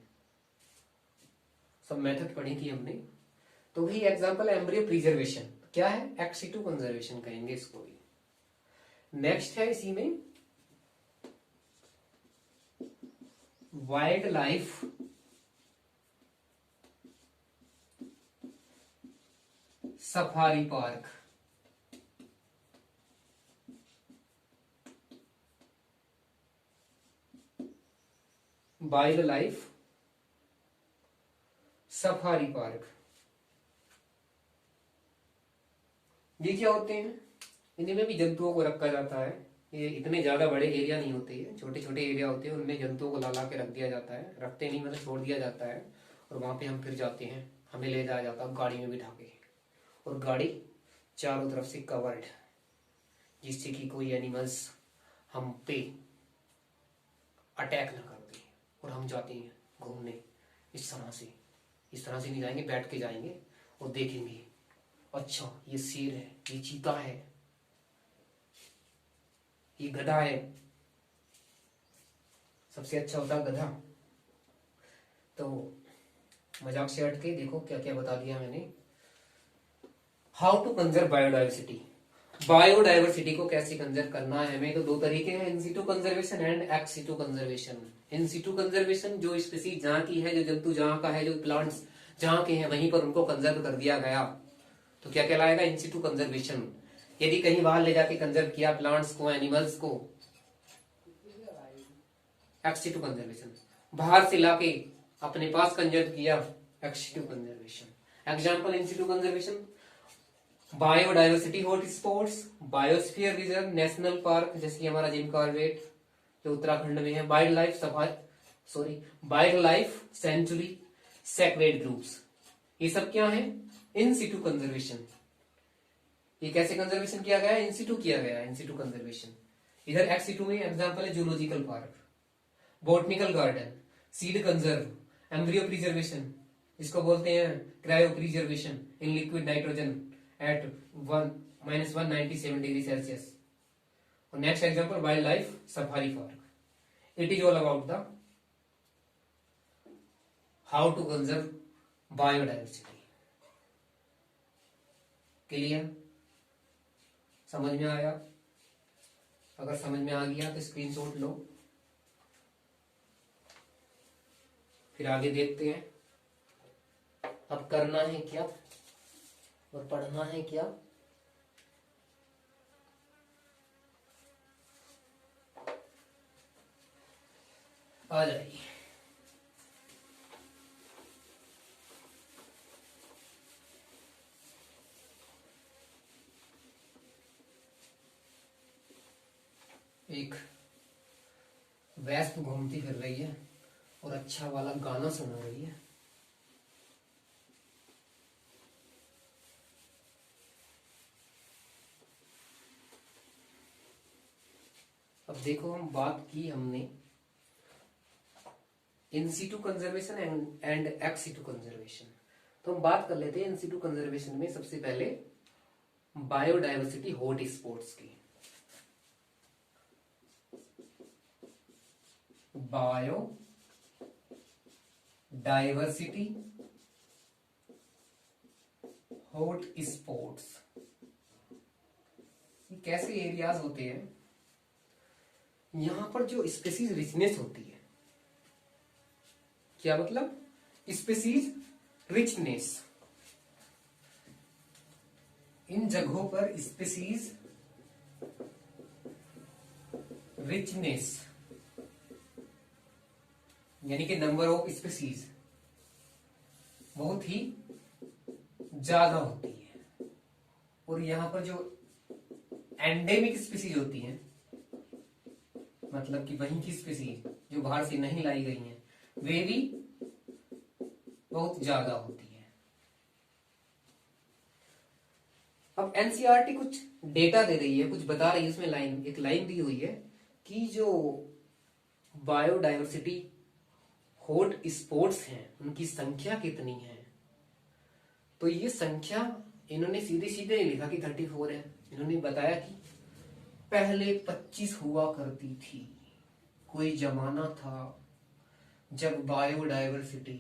सब मेथड पढ़ी थी हमने। तो वही एग्जांपल एम्ब्रियो प्रिजर्वेशन क्या है, एक्स सिटू कंजर्वेशन कहेंगे इसको भी। नेक्स्ट है इसी में wild life safari park. Wild life safari park, ये क्या होते हैं? इनमें भी जंतुओं को रखा जाता है। ये इतने ज्यादा बड़े एरिया नहीं होते हैं, छोटे छोटे एरिया होते हैं, उनमें जंतुओं को ला के रख दिया जाता है। रखते नहीं मतलब छोड़ दिया जाता है, और वहां पे हम फिर जाते हैं, हमें ले जाया जाता है गाड़ी में बिठा के, और गाड़ी चारों तरफ से कवर्ड, जिससे कि कोई एनिमल्स हम पे अटैक ना कर दे। और हम जाते हैं घूमने इस तरह से नहीं जाएंगे, बैठ के जाएंगे और देखेंगे, अच्छा ये शेर है, ये चीता है, ये गधा है। सबसे अच्छा होता है गधा। तो मजाक से हटके देखो क्या क्या बता दिया मैंने। How to conserve biodiversity. Biodiversity को कैसे कंजर्व करना है हमें, तो दो तरीके हैं, in situ conservation and ex situ conservation. In situ conservation, जो स्पीसीज जहाँ की है, जो जंतु जहाँ का है, जो प्लांट्स जहाँ के हैं, वहीं पर उनको कंजर्व कर दिया गया, तो क्या कहलाएगा, इन सिटू कंजर्वेशन। यदि कहीं बाहर ले जाके कंजर्व किया प्लांट्स को, एनिमल्स को, एक्स सिटू कंजर्वेशन। बाहर से लाके अपने पास कंजर्व किया, x situ conservation. Example in situ conservation, biodiversity hotspots, biosphere reserve, national park जैसे कि हमारा जिम कॉर्बेट जो उत्तराखंड में है, wild life sanctuary, sacred groups, ये सब क्या है, इन सिटू कंजर्वेशन। ये कैसे कंजर्वेशन किया गया है, इन सिटू किया गया है, इन सिटू कंजर्वेशन। इधर एक्स सिटू में एग्जाम्पल है zoological park, botanical garden, seed conserve, embryo preservation, इसको बोलते हैं cryopreservation in liquid nitrogen at -197 degree Celsius. और next example wildlife safari park. It is all about the how to conserve biodiversity. Clear, समझ में आया? अगर समझ में आ गया तो स्क्रीनशॉट लो, फिर आगे देखते हैं अब करना है क्या और पढ़ना है क्या। आ जाइए। एक वेस्प घूमती फिर रही है और अच्छा वाला गाना सुना रही है। अब देखो, हम बात की हमने in situ conservation and ex situ conservation, तो हम बात कर लेते हैं इन सिटू कंजर्वेशन में सबसे पहले बायोडाइवर्सिटी हॉट स्पॉट्स की। बायो डाइवर्सिटी हॉट स्पॉट्स, कैसे एरियाज होते हैं, यहां पर जो स्पेसीज रिचनेस होती है। क्या मतलब, स्पेसीज रिचनेस, इन जगहों पर स्पेसीज रिचनेस यानी कि नंबर ऑफ स्पीसीज बहुत ही ज्यादा होती है। और यहां पर जो एंडेमिक स्पीसीज होती हैं, मतलब कि वहीं की स्पीसीज जो बाहर से नहीं लाई गई हैं, वे भी बहुत ज्यादा होती है। अब एनसीईआरटी कुछ डेटा दे रही है, कुछ बता रही है, उसमें एक लाइन दी हुई है कि जो बायोडायवर्सिटी हॉट स्पॉट्स हैं उनकी संख्या कितनी है। तो ये संख्या इन्होंने सीधे सीधे नहीं लिखा कि 34 है, इन्होंने बताया कि पहले 25 हुआ करती थी। कोई जमाना था जब बायोडायवर्सिटी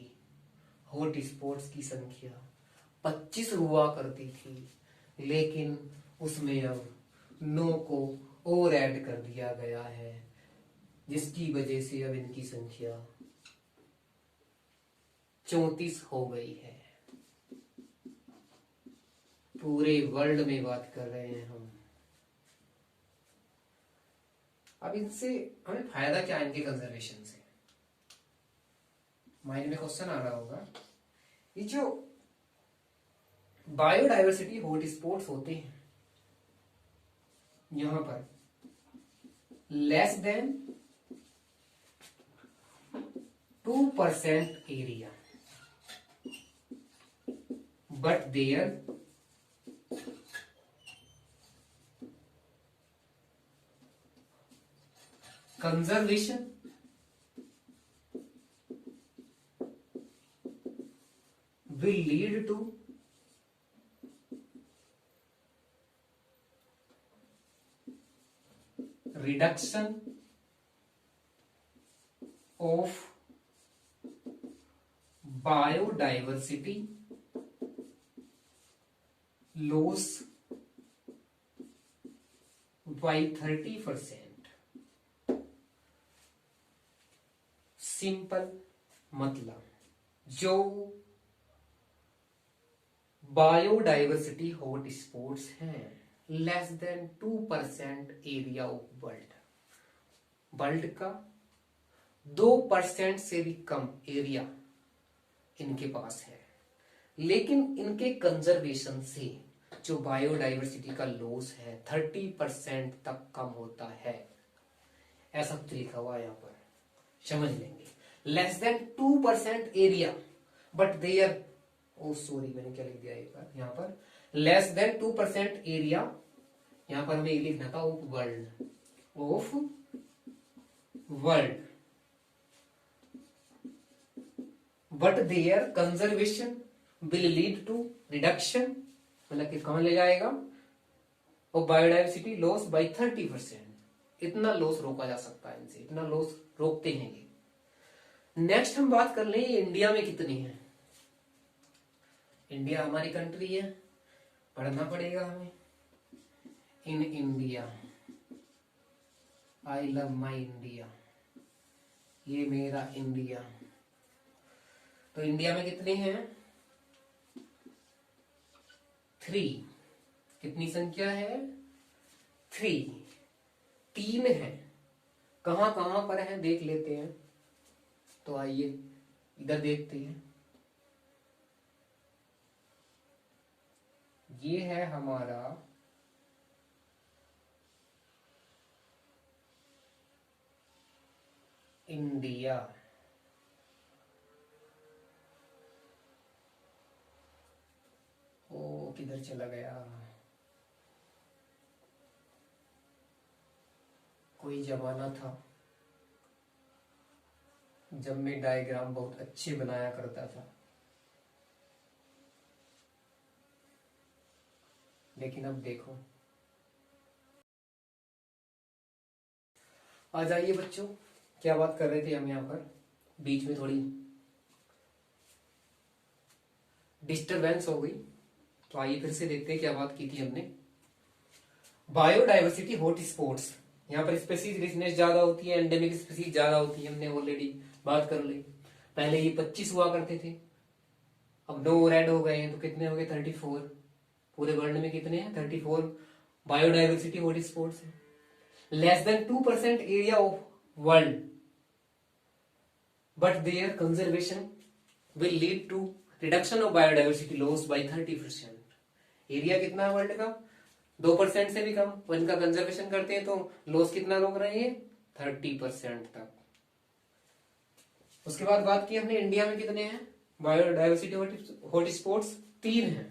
हॉट स्पॉट्स की संख्या 25 हुआ करती थी, लेकिन उसमें अब 9 को और ऐड कर दिया गया है, जिसकी वजह से अब इनकी संख्या 34 हो गई है। पूरे वर्ल्ड में बात कर रहे हैं हम। अब इनसे हमें फायदा क्या है, इनके कंजर्वेशन से? माइंड में क्वेश्चन आ रहा होगा, ये जो बायोडायवर्सिटी हॉटस्पॉट्स होते हैं यहां पर less than 2% area, but there conservation will lead to reduction of biodiversity loss by 30%। Simple मतलब जो बायोडाइवर्सिटी हॉट स्पॉट्स हैं less than 2% area of world का 2% से भी कम एरिया इनके पास है, लेकिन इनके कंजर्वेशन से जो बायोडाइवर्सिटी का लॉस है 30% तक कम होता है। ऐसा कुछ लिखा हुआ है यहाँ पर, समझ लेंगे। Less than 2% area but there, oh sorry मैंने क्या लिख दिया एक बार यहाँ पर, लेस देन 2% एरिया, यहाँ पर हमें लिखना था of world, but there conservation will lead to reduction, मतलब कि कहां ले जाएगा, और बायोडाइवर्सिटी लॉस बाय 30%। इतना लॉस रोका जा सकता है इनसे, इतना लॉस रोकते हैं ये। नेक्स्ट हम बात कर लें इंडिया में कितनी है। इंडिया हमारी कंट्री है, पढ़ना पड़ेगा हमें। In India, I love my India, ये मेरा इंडिया। तो इंडिया में कितने हैं? 3। कितनी संख्या है? 3 है। कहां कहां पर है देख लेते हैं। तो आइए इधर देखते हैं। ये है हमारा इंडिया। ओ किधर चला गया? कोई जमाना था जब मैं डायग्राम बहुत अच्छे बनाया करता था, लेकिन अब देखो। आ जाइए बच्चों, क्या बात कर रहे थे हम यहाँ पर? बीच में थोड़ी डिस्टरबेंस हो गई, तो आइए फिर से देखते हैं क्या बात की थी हमने। बायोडाइवर्सिटी हॉट स्पॉट्स, यहाँ पर स्पेसीज रिचनेस ज्यादा होती है, एंडेमिक स्पेसीज ज्यादा होती है, हमने ऑलरेडी बात कर ली। पहले ये 25 हुआ करते थे, अब 9 और ऐड हो गए हैं, तो कितने हो गए? 34। पूरे वर्ल्ड में कितने हैं? 34 बायोडाइवर्सिटी हॉट स्पॉट्स है। Less than 2% area of world but there conservation will lead to reduction of biodiversity loss by 30%। Area कितना है वर्ल्ड का? 2% से भी कम। वो इनका कंजर्वेशन करते हैं तो लॉस कितना रोक रहे हैं? 30% तक। उसके बाद बात की हमने इंडिया में कितने हैं बायोडाइवर्सिटी हॉटस्पॉट्स? 3 हैं।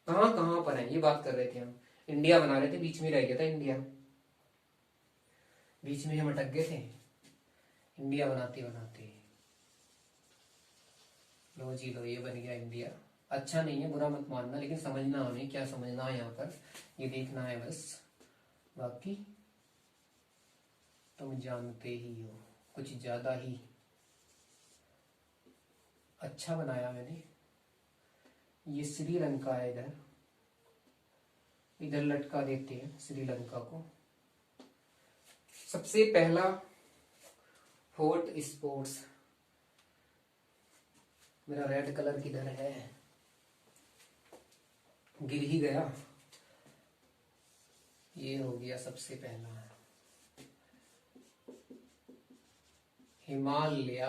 कहां कहां पर है ये बात कर रहे थे हम। इंडिया बना रहे थे, बीच में रह गया था इंडिया, बीच में हम अटक गए थे इंडिया बनाते बनाते। लो जी लो, ये बन गया इंडिया। अच्छा नहीं है, बुरा मत मानना, लेकिन समझना हमें क्या समझना है यहाँ पर, ये देखना है बस। बाकी तुम जानते ही हो, कुछ ज्यादा ही अच्छा बनाया मैंने। ये श्रीलंका है, इधर इधर लटका देते हैं श्रीलंका को। सबसे पहला हॉट स्पॉट्स, मेरा रेड कलर किधर है, गिर ही गया। ये हो गया सबसे पहला हिमालय।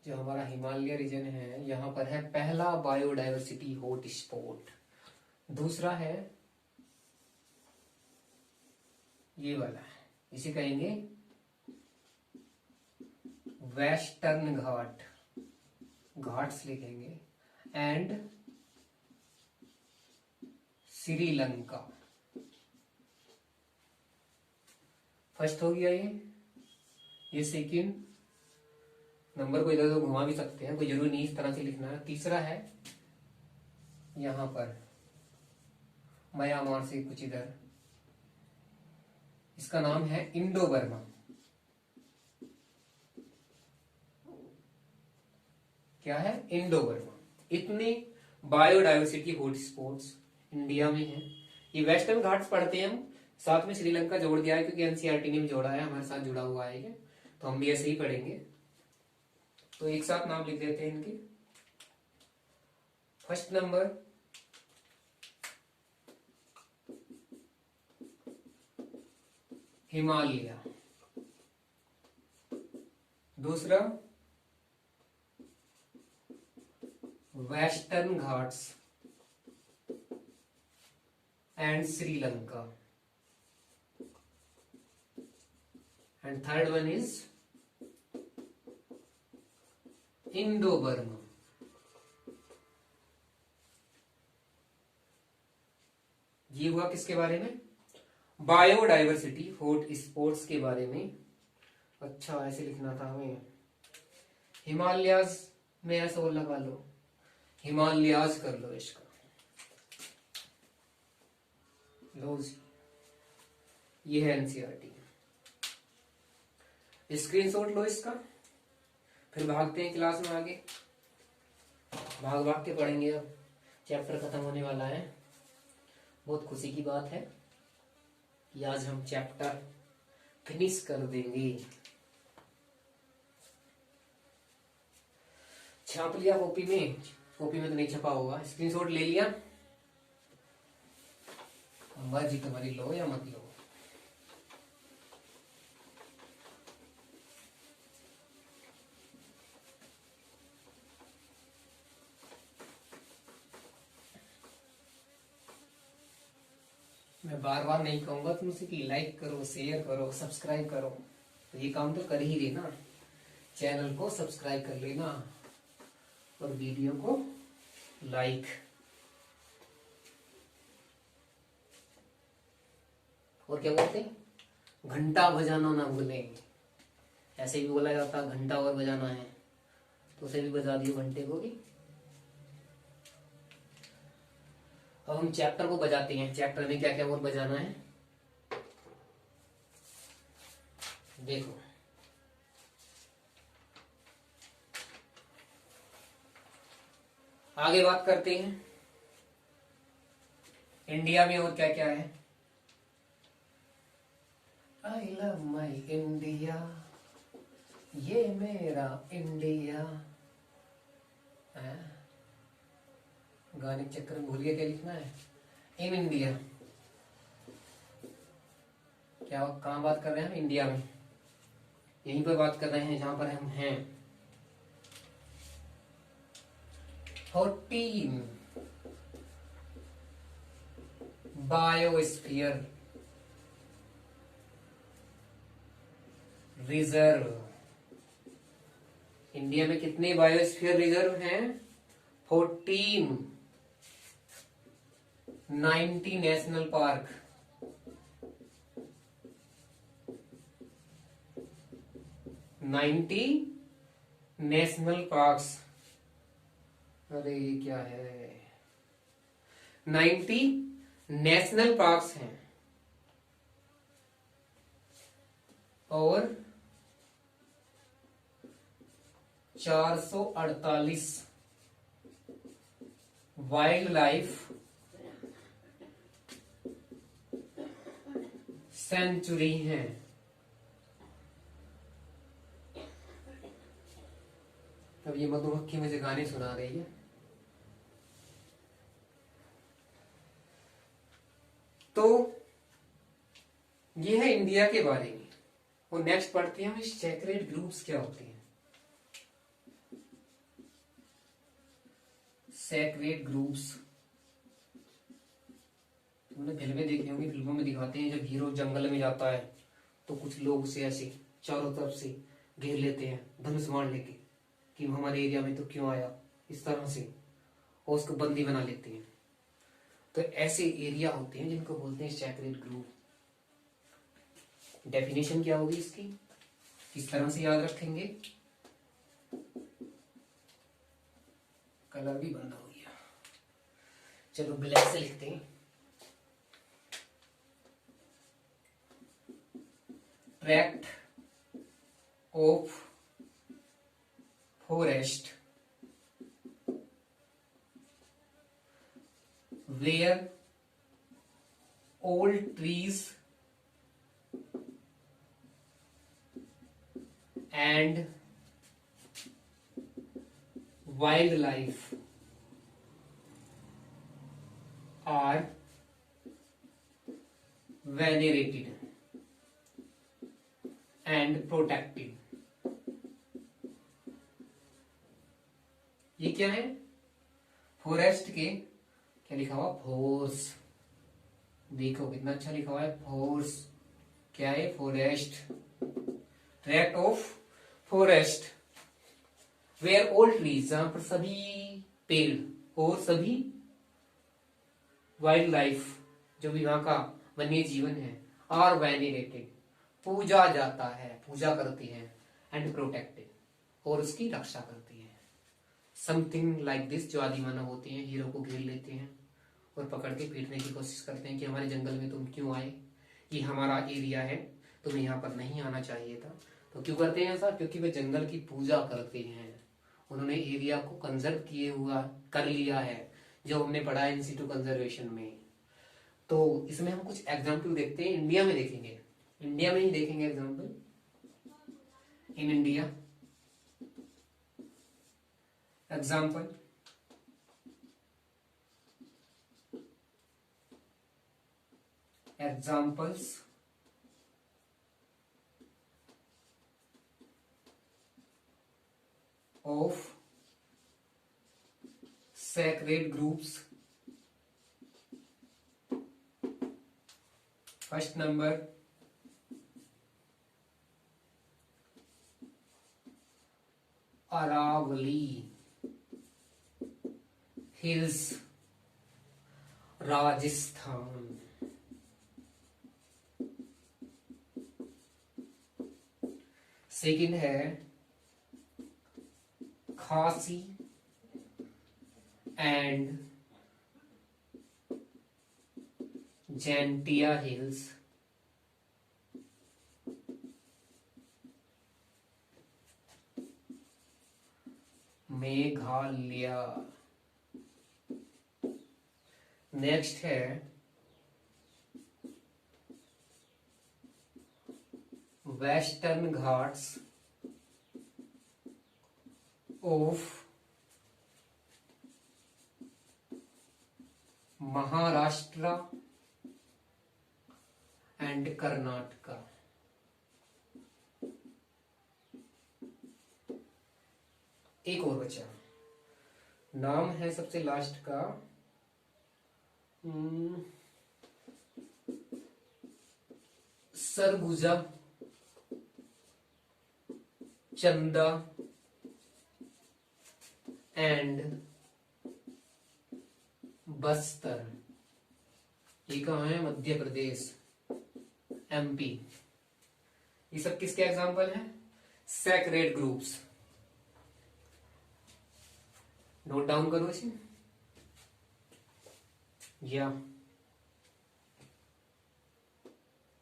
जो हमारा हिमालय रीजन है, यहाँ पर है पहला बायोडाइवर्सिटी हॉट स्पॉट। दूसरा है ये वाला, इसे कहेंगे वेस्टर्न घाट, घाट्स लिखेंगे, एंड श्रीलंका। फर्स्ट हो गया ये सेकंड। नंबर को इधर उधर घुमा भी सकते हैं, कोई जरूरी नहीं इस तरह से लिखना है। तीसरा है यहां पर म्यांमार से कुछ इधर, इसका नाम है इंडो बर्मा। क्या है? Indo Burma. इतने बायोडाइवर्सिटी हॉटस्पॉट्स इंडिया में है। ये वेस्टर्न घाट्स पढ़ते हैं हम, साथ में श्रीलंका जोड़ दिया है क्योंकि एनसीईआरटी ने भी जोड़ा है, हमारे साथ जुड़ा हुआ है ये, तो हम भी ऐसे ही पढ़ेंगे। तो एक साथ नाम लिख देते हैं इनके। फर्स्ट नंबर हिमालय, दूसरा western Ghats and Sri Lanka, and third one is Indo Burma. ये हुआ किसके बारे में? बायोडाइवर्सिटी हॉट स्पॉट्स के बारे में। अच्छा, ऐसे लिखना था हमें, हिमालयाज में ऐसा वो लगा लो, हिमालयाज कर लो इसका। लो जी, ये है एनसीईआरटी। स्क्रीनशॉट लो इसका, फिर भागते हैं क्लास में आगे। भाग भाग के पढ़ेंगे, अब चैप्टर खत्म होने वाला है। बहुत खुशी की बात है कि आज हम चैप्टर फिनिश कर देंगे। छाप लिया कॉपी में? कॉपी में तो नहीं छपा होगा। स्क्रीनशॉट ले लिया? मर्जी तुम्हारी, लो या मत लो। मैं बार बार नहीं कहूंगा तुमसे कि लाइक करो, शेयर करो, सब्सक्राइब करो, तो ये काम तो कर ही लेना। चैनल को सब्सक्राइब कर लेना और वीडियो को लाइक। और क्या बोलते हैं? घंटा बजाना ना भूलें। ऐसे भी बोला जाता घंटा और बजाना है, तो उसे भी बजा दियो घंटे को भी। अब हम चैप्टर को बजाते हैं। चैप्टर में क्या क्या और बजाना है देखो। आगे बात करते हैं इंडिया में और क्या क्या है। आई लव माई इंडिया, ये मेरा इंडिया। गाने के चक्कर में भूल गया क्या लिखना है। इन इंडिया, क्या कहां बात कर रहे हैं हम? इंडिया में। यहीं पर बात कर रहे हैं जहां पर हम हैं। 14 बायोस्फीयर रिजर्व। इंडिया में कितने बायोस्फीयर रिजर्व हैं? 14। 90 नेशनल पार्क, 90 नेशनल पार्क्स। अरे ये क्या है? 90 नेशनल पार्क्स हैं और 448 वाइल्ड लाइफ सेंचुरी हैं। अब ये मधुमक्खी मुझे गाने सुना रही है। तो ये है इंडिया के बारे में। और नेक्स्ट पढ़ते हैं हम सेक्रेड ग्रुप्स क्या होते हैं। सेक्रेड ग्रुप्स तुमने फिल्में देखी होंगी, फिल्मों में दिखाते हैं जब हीरो जंगल में जाता है तो कुछ लोग उसे ऐसे चारों तरफ से घेर लेते हैं धनुष बाण लेके कि हमारे एरिया में तो क्यों आया, इस तरह से, और उसको बंदी बना लेते हैं। तो ऐसे एरिया होते हैं जिनको बोलते हैं सेक्रेड ग्रुप। डेफिनेशन क्या होगी इसकी, किस तरह से याद रखेंगे? कलर भी बंद हो गया, चलो ब्लैक से लिखते हैं। Tract of forest where old trees and wildlife are venerated and protected। ये क्या है? फॉरेस्ट के क्या लिखा हुआ? फोर्स। देखो कितना अच्छा लिखा हुआ है, फोर्स। क्या है? Forest. Tract of forest where all trees, जहां पर सभी पेड़ और सभी वाइल्ड लाइफ, जो भी वहां का वन्य जीवन है, आर वेनेरेटेड, पूजा जाता है, पूजा करती है, एंड प्रोटेक्टेड, और उसकी रक्षा करती है। समथिंग लाइक दिस, जो आदि मानव होते हैं हीरो को घेर लेते हैं और पकड़ के पीटने की कोशिश करते हैं कि हमारे जंगल में तुम क्यों आए, ये हमारा एरिया है, तुम्हें यहाँ पर नहीं आना चाहिए था। तो क्यों करते हैं ऐसा? क्योंकि वे जंगल की पूजा करते हैं। उन्होंने एरिया को कंजर्व किए हुआ कर लिया है, जो हमने पढ़ा है इंस्टीट्यूट कंजर्वेशन में। तो इसमें हम कुछ एग्जाम्पल देखते हैं, इंडिया में देखेंगे, इंडिया में ही देखेंगे example. In India example, examples of sacred groups। first number, Aravalli Hills, Rajasthan. Second है खासी एंड जैंटिया हिल्स, मेघालय। नेक्स्ट है western Ghats of Maharashtra and Karnataka. एक और बचा, नाम है सबसे लास्ट का सरगुजा, चंदा एंड बस्तर। ये कहाँ है? मध्य प्रदेश, एमपी। ये सब किसके एग्जाम्पल हैं? Sacred groups. नोट डाउन करो इसे या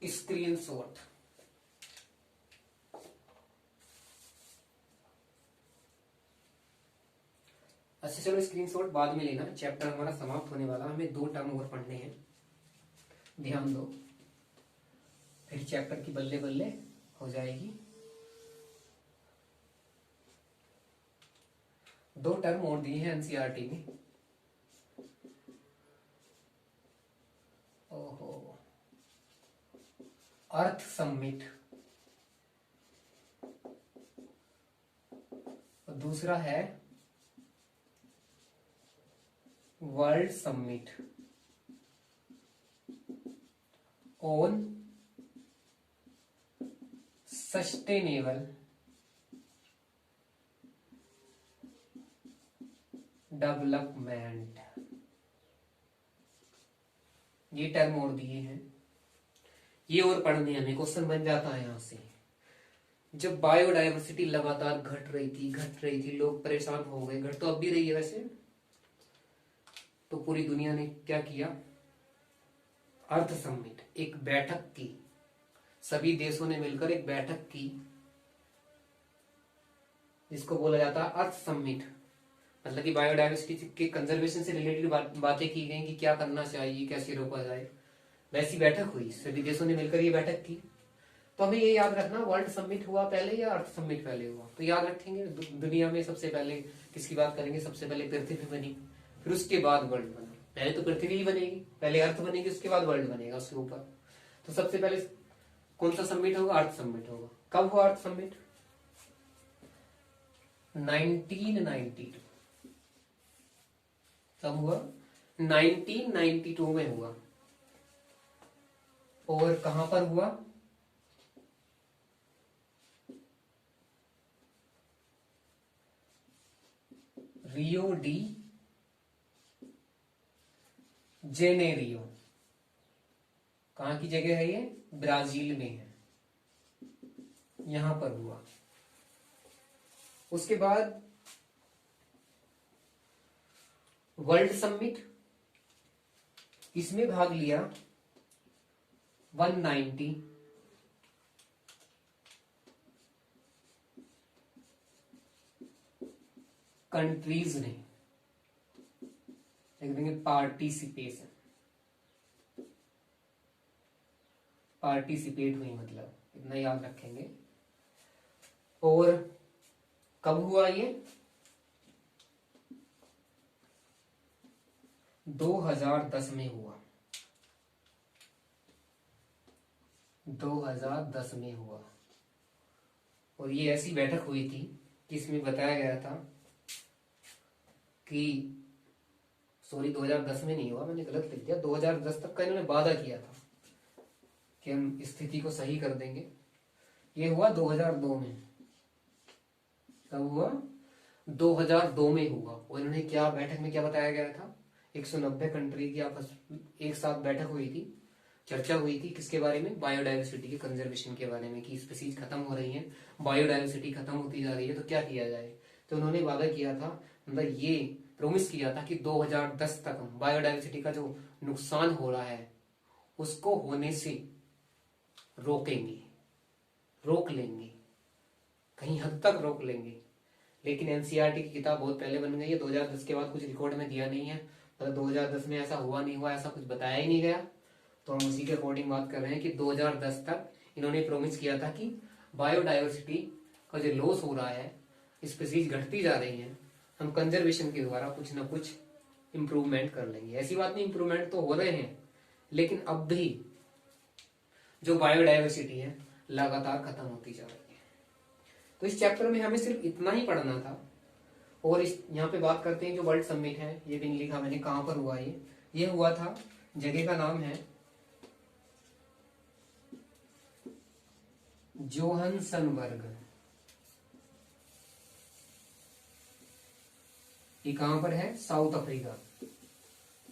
स्क्रीनशॉट। अच्छा चलो स्क्रीनशॉट बाद में लेना, चैप्टर हमारा समाप्त होने वाला, हमें 2 टर्म और पढ़ने हैं, ध्यान दो, फिर चैप्टर की बल्ले बल्ले हो जाएगी। 2 टर्म और दिए हैं एनसीईआरटी में। ओहो, अर्थ समिट और दूसरा है world summit on sustainable development. ये टर्म और दिए हैं, ये और पढ़ने हमें, क्वेश्चन बन जाता है यहां से। जब बायोडायवर्सिटी लगातार घट रही थी, लोग परेशान हो गए, घट तो अब भी रही है वैसे, तो पूरी दुनिया ने क्या किया? अर्थ समिट, एक बैठक की, सभी देशों ने मिलकर एक बैठक की, जिसको बोला जाता है अर्थ समिट। मतलब कि बायोडायवर्सिटी के कंजर्वेशन से रिलेटेड बातें की गई कि क्या करना चाहिए, कैसे रोका जाए, वैसी बैठक हुई, सभी देशों ने मिलकर ये बैठक की। तो हमें ये याद रखना, वर्ल्ड समिट हुआ पहले या अर्थ समिट पहले हुआ? तो याद रखेंगे दुनिया में सबसे पहले किसकी बात करेंगे? सबसे पहले पृथ्वी बनी, फिर उसके बाद वर्ल्ड बना। पहले तो पृथ्वी ही बनेगी, पहले अर्थ बनेगी, उसके बाद वर्ल्ड बनेगा उसके ऊपर। तो सबसे पहले कौन सा समिट होगा? अर्थ समिट होगा। कब हुआ अर्थ समिट? 1992। कब हुआ? 1992 में हुआ। और कहां पर हुआ? Rio de Janeiro. कहां की जगह है ये? ब्राजील में है, यहां पर हुआ। उसके बाद वर्ल्ड समिट, इसमें भाग लिया 190 कंट्रीज ने, लिख देंगे पार्टिसिपेशन, पार्टिसिपेट हुई, मतलब इतना याद रखेंगे। और कब हुआ ये? 2010 में हुआ, 2010 में हुआ। और ये ऐसी बैठक हुई थी कि इसमें बताया गया था कि, सॉरी 2010 में नहीं हुआ, मैंने गलत लिख दिया, 2010 तक का इन्होंने वादा किया था कि हम स्थिति को सही कर देंगे। ये हुआ 2002 में। कब हुआ? 2002 में हुआ। और इन्होंने क्या, बैठक में क्या बताया गया था? 190 कंट्री की आपस एक साथ बैठक हुई थी, चर्चा हुई थी, किसके बारे में? बायोडायवर्सिटी के कंजर्वेशन के बारे में, कि स्पीसीज खत्म हो रही है, बायोडायवर्सिटी खत्म होती जा रही है, तो क्या किया जाए। तो उन्होंने वादा किया था, मतलब ये प्रोमिस किया था कि 2010 तक बायोडायवर्सिटी का जो नुकसान हो रहा है उसको होने से रोकेंगे, रोक लेंगे, कहीं हद तक रोक लेंगे। लेकिन एनसीईआरटी की किताब बहुत पहले बन गई है, 2010 के बाद कुछ रिकॉर्ड में दिया नहीं है, मतलब 2010 में ऐसा हुआ नहीं हुआ, ऐसा कुछ बताया ही नहीं गया। तो हम उसी के अकॉर्डिंग बात कर रहे हैं कि 2010 तक इन्होंने प्रोमिस किया था कि बायोडायवर्सिटी का जो लॉस हो रहा है, स्पीसीज घटती जा रही है, हम कंजर्वेशन के द्वारा कुछ ना कुछ इंप्रूवमेंट कर लेंगे। ऐसी बात नहीं, इंप्रूवमेंट तो हो रहे हैं, लेकिन अब भी जो बायोडायवर्सिटी है लगातार खत्म होती जा रही है। तो इस चैप्टर में हमें सिर्फ इतना ही पढ़ना था और इस यहाँ पे बात करते हैं जो वर्ल्ड समिट है, ये भी नहीं लिखा मैंने कहाँ पर हुआ ये हुआ था, जगह का नाम है जोहान्सनबर्ग। ये कहां पर है? साउथ अफ्रीका,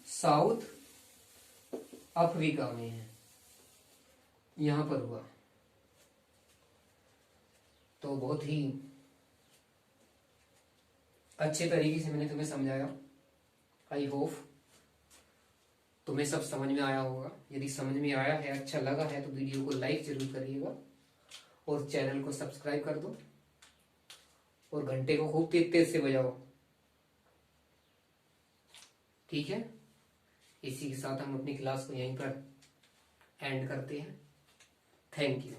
साउथ अफ्रीका में है, यहां पर हुआ। तो बहुत ही अच्छे तरीके से मैंने तुम्हें समझाया। आई होप तुम्हें सब समझ में आया होगा। यदि समझ में आया है, अच्छा लगा है, तो वीडियो को लाइक जरूर करिएगा और चैनल को सब्सक्राइब कर दो और घंटे को खूब तेज तेज से बजाओ। ठीक है, इसी के साथ हम अपनी क्लास को यहीं पर एंड करते हैं। Thank you.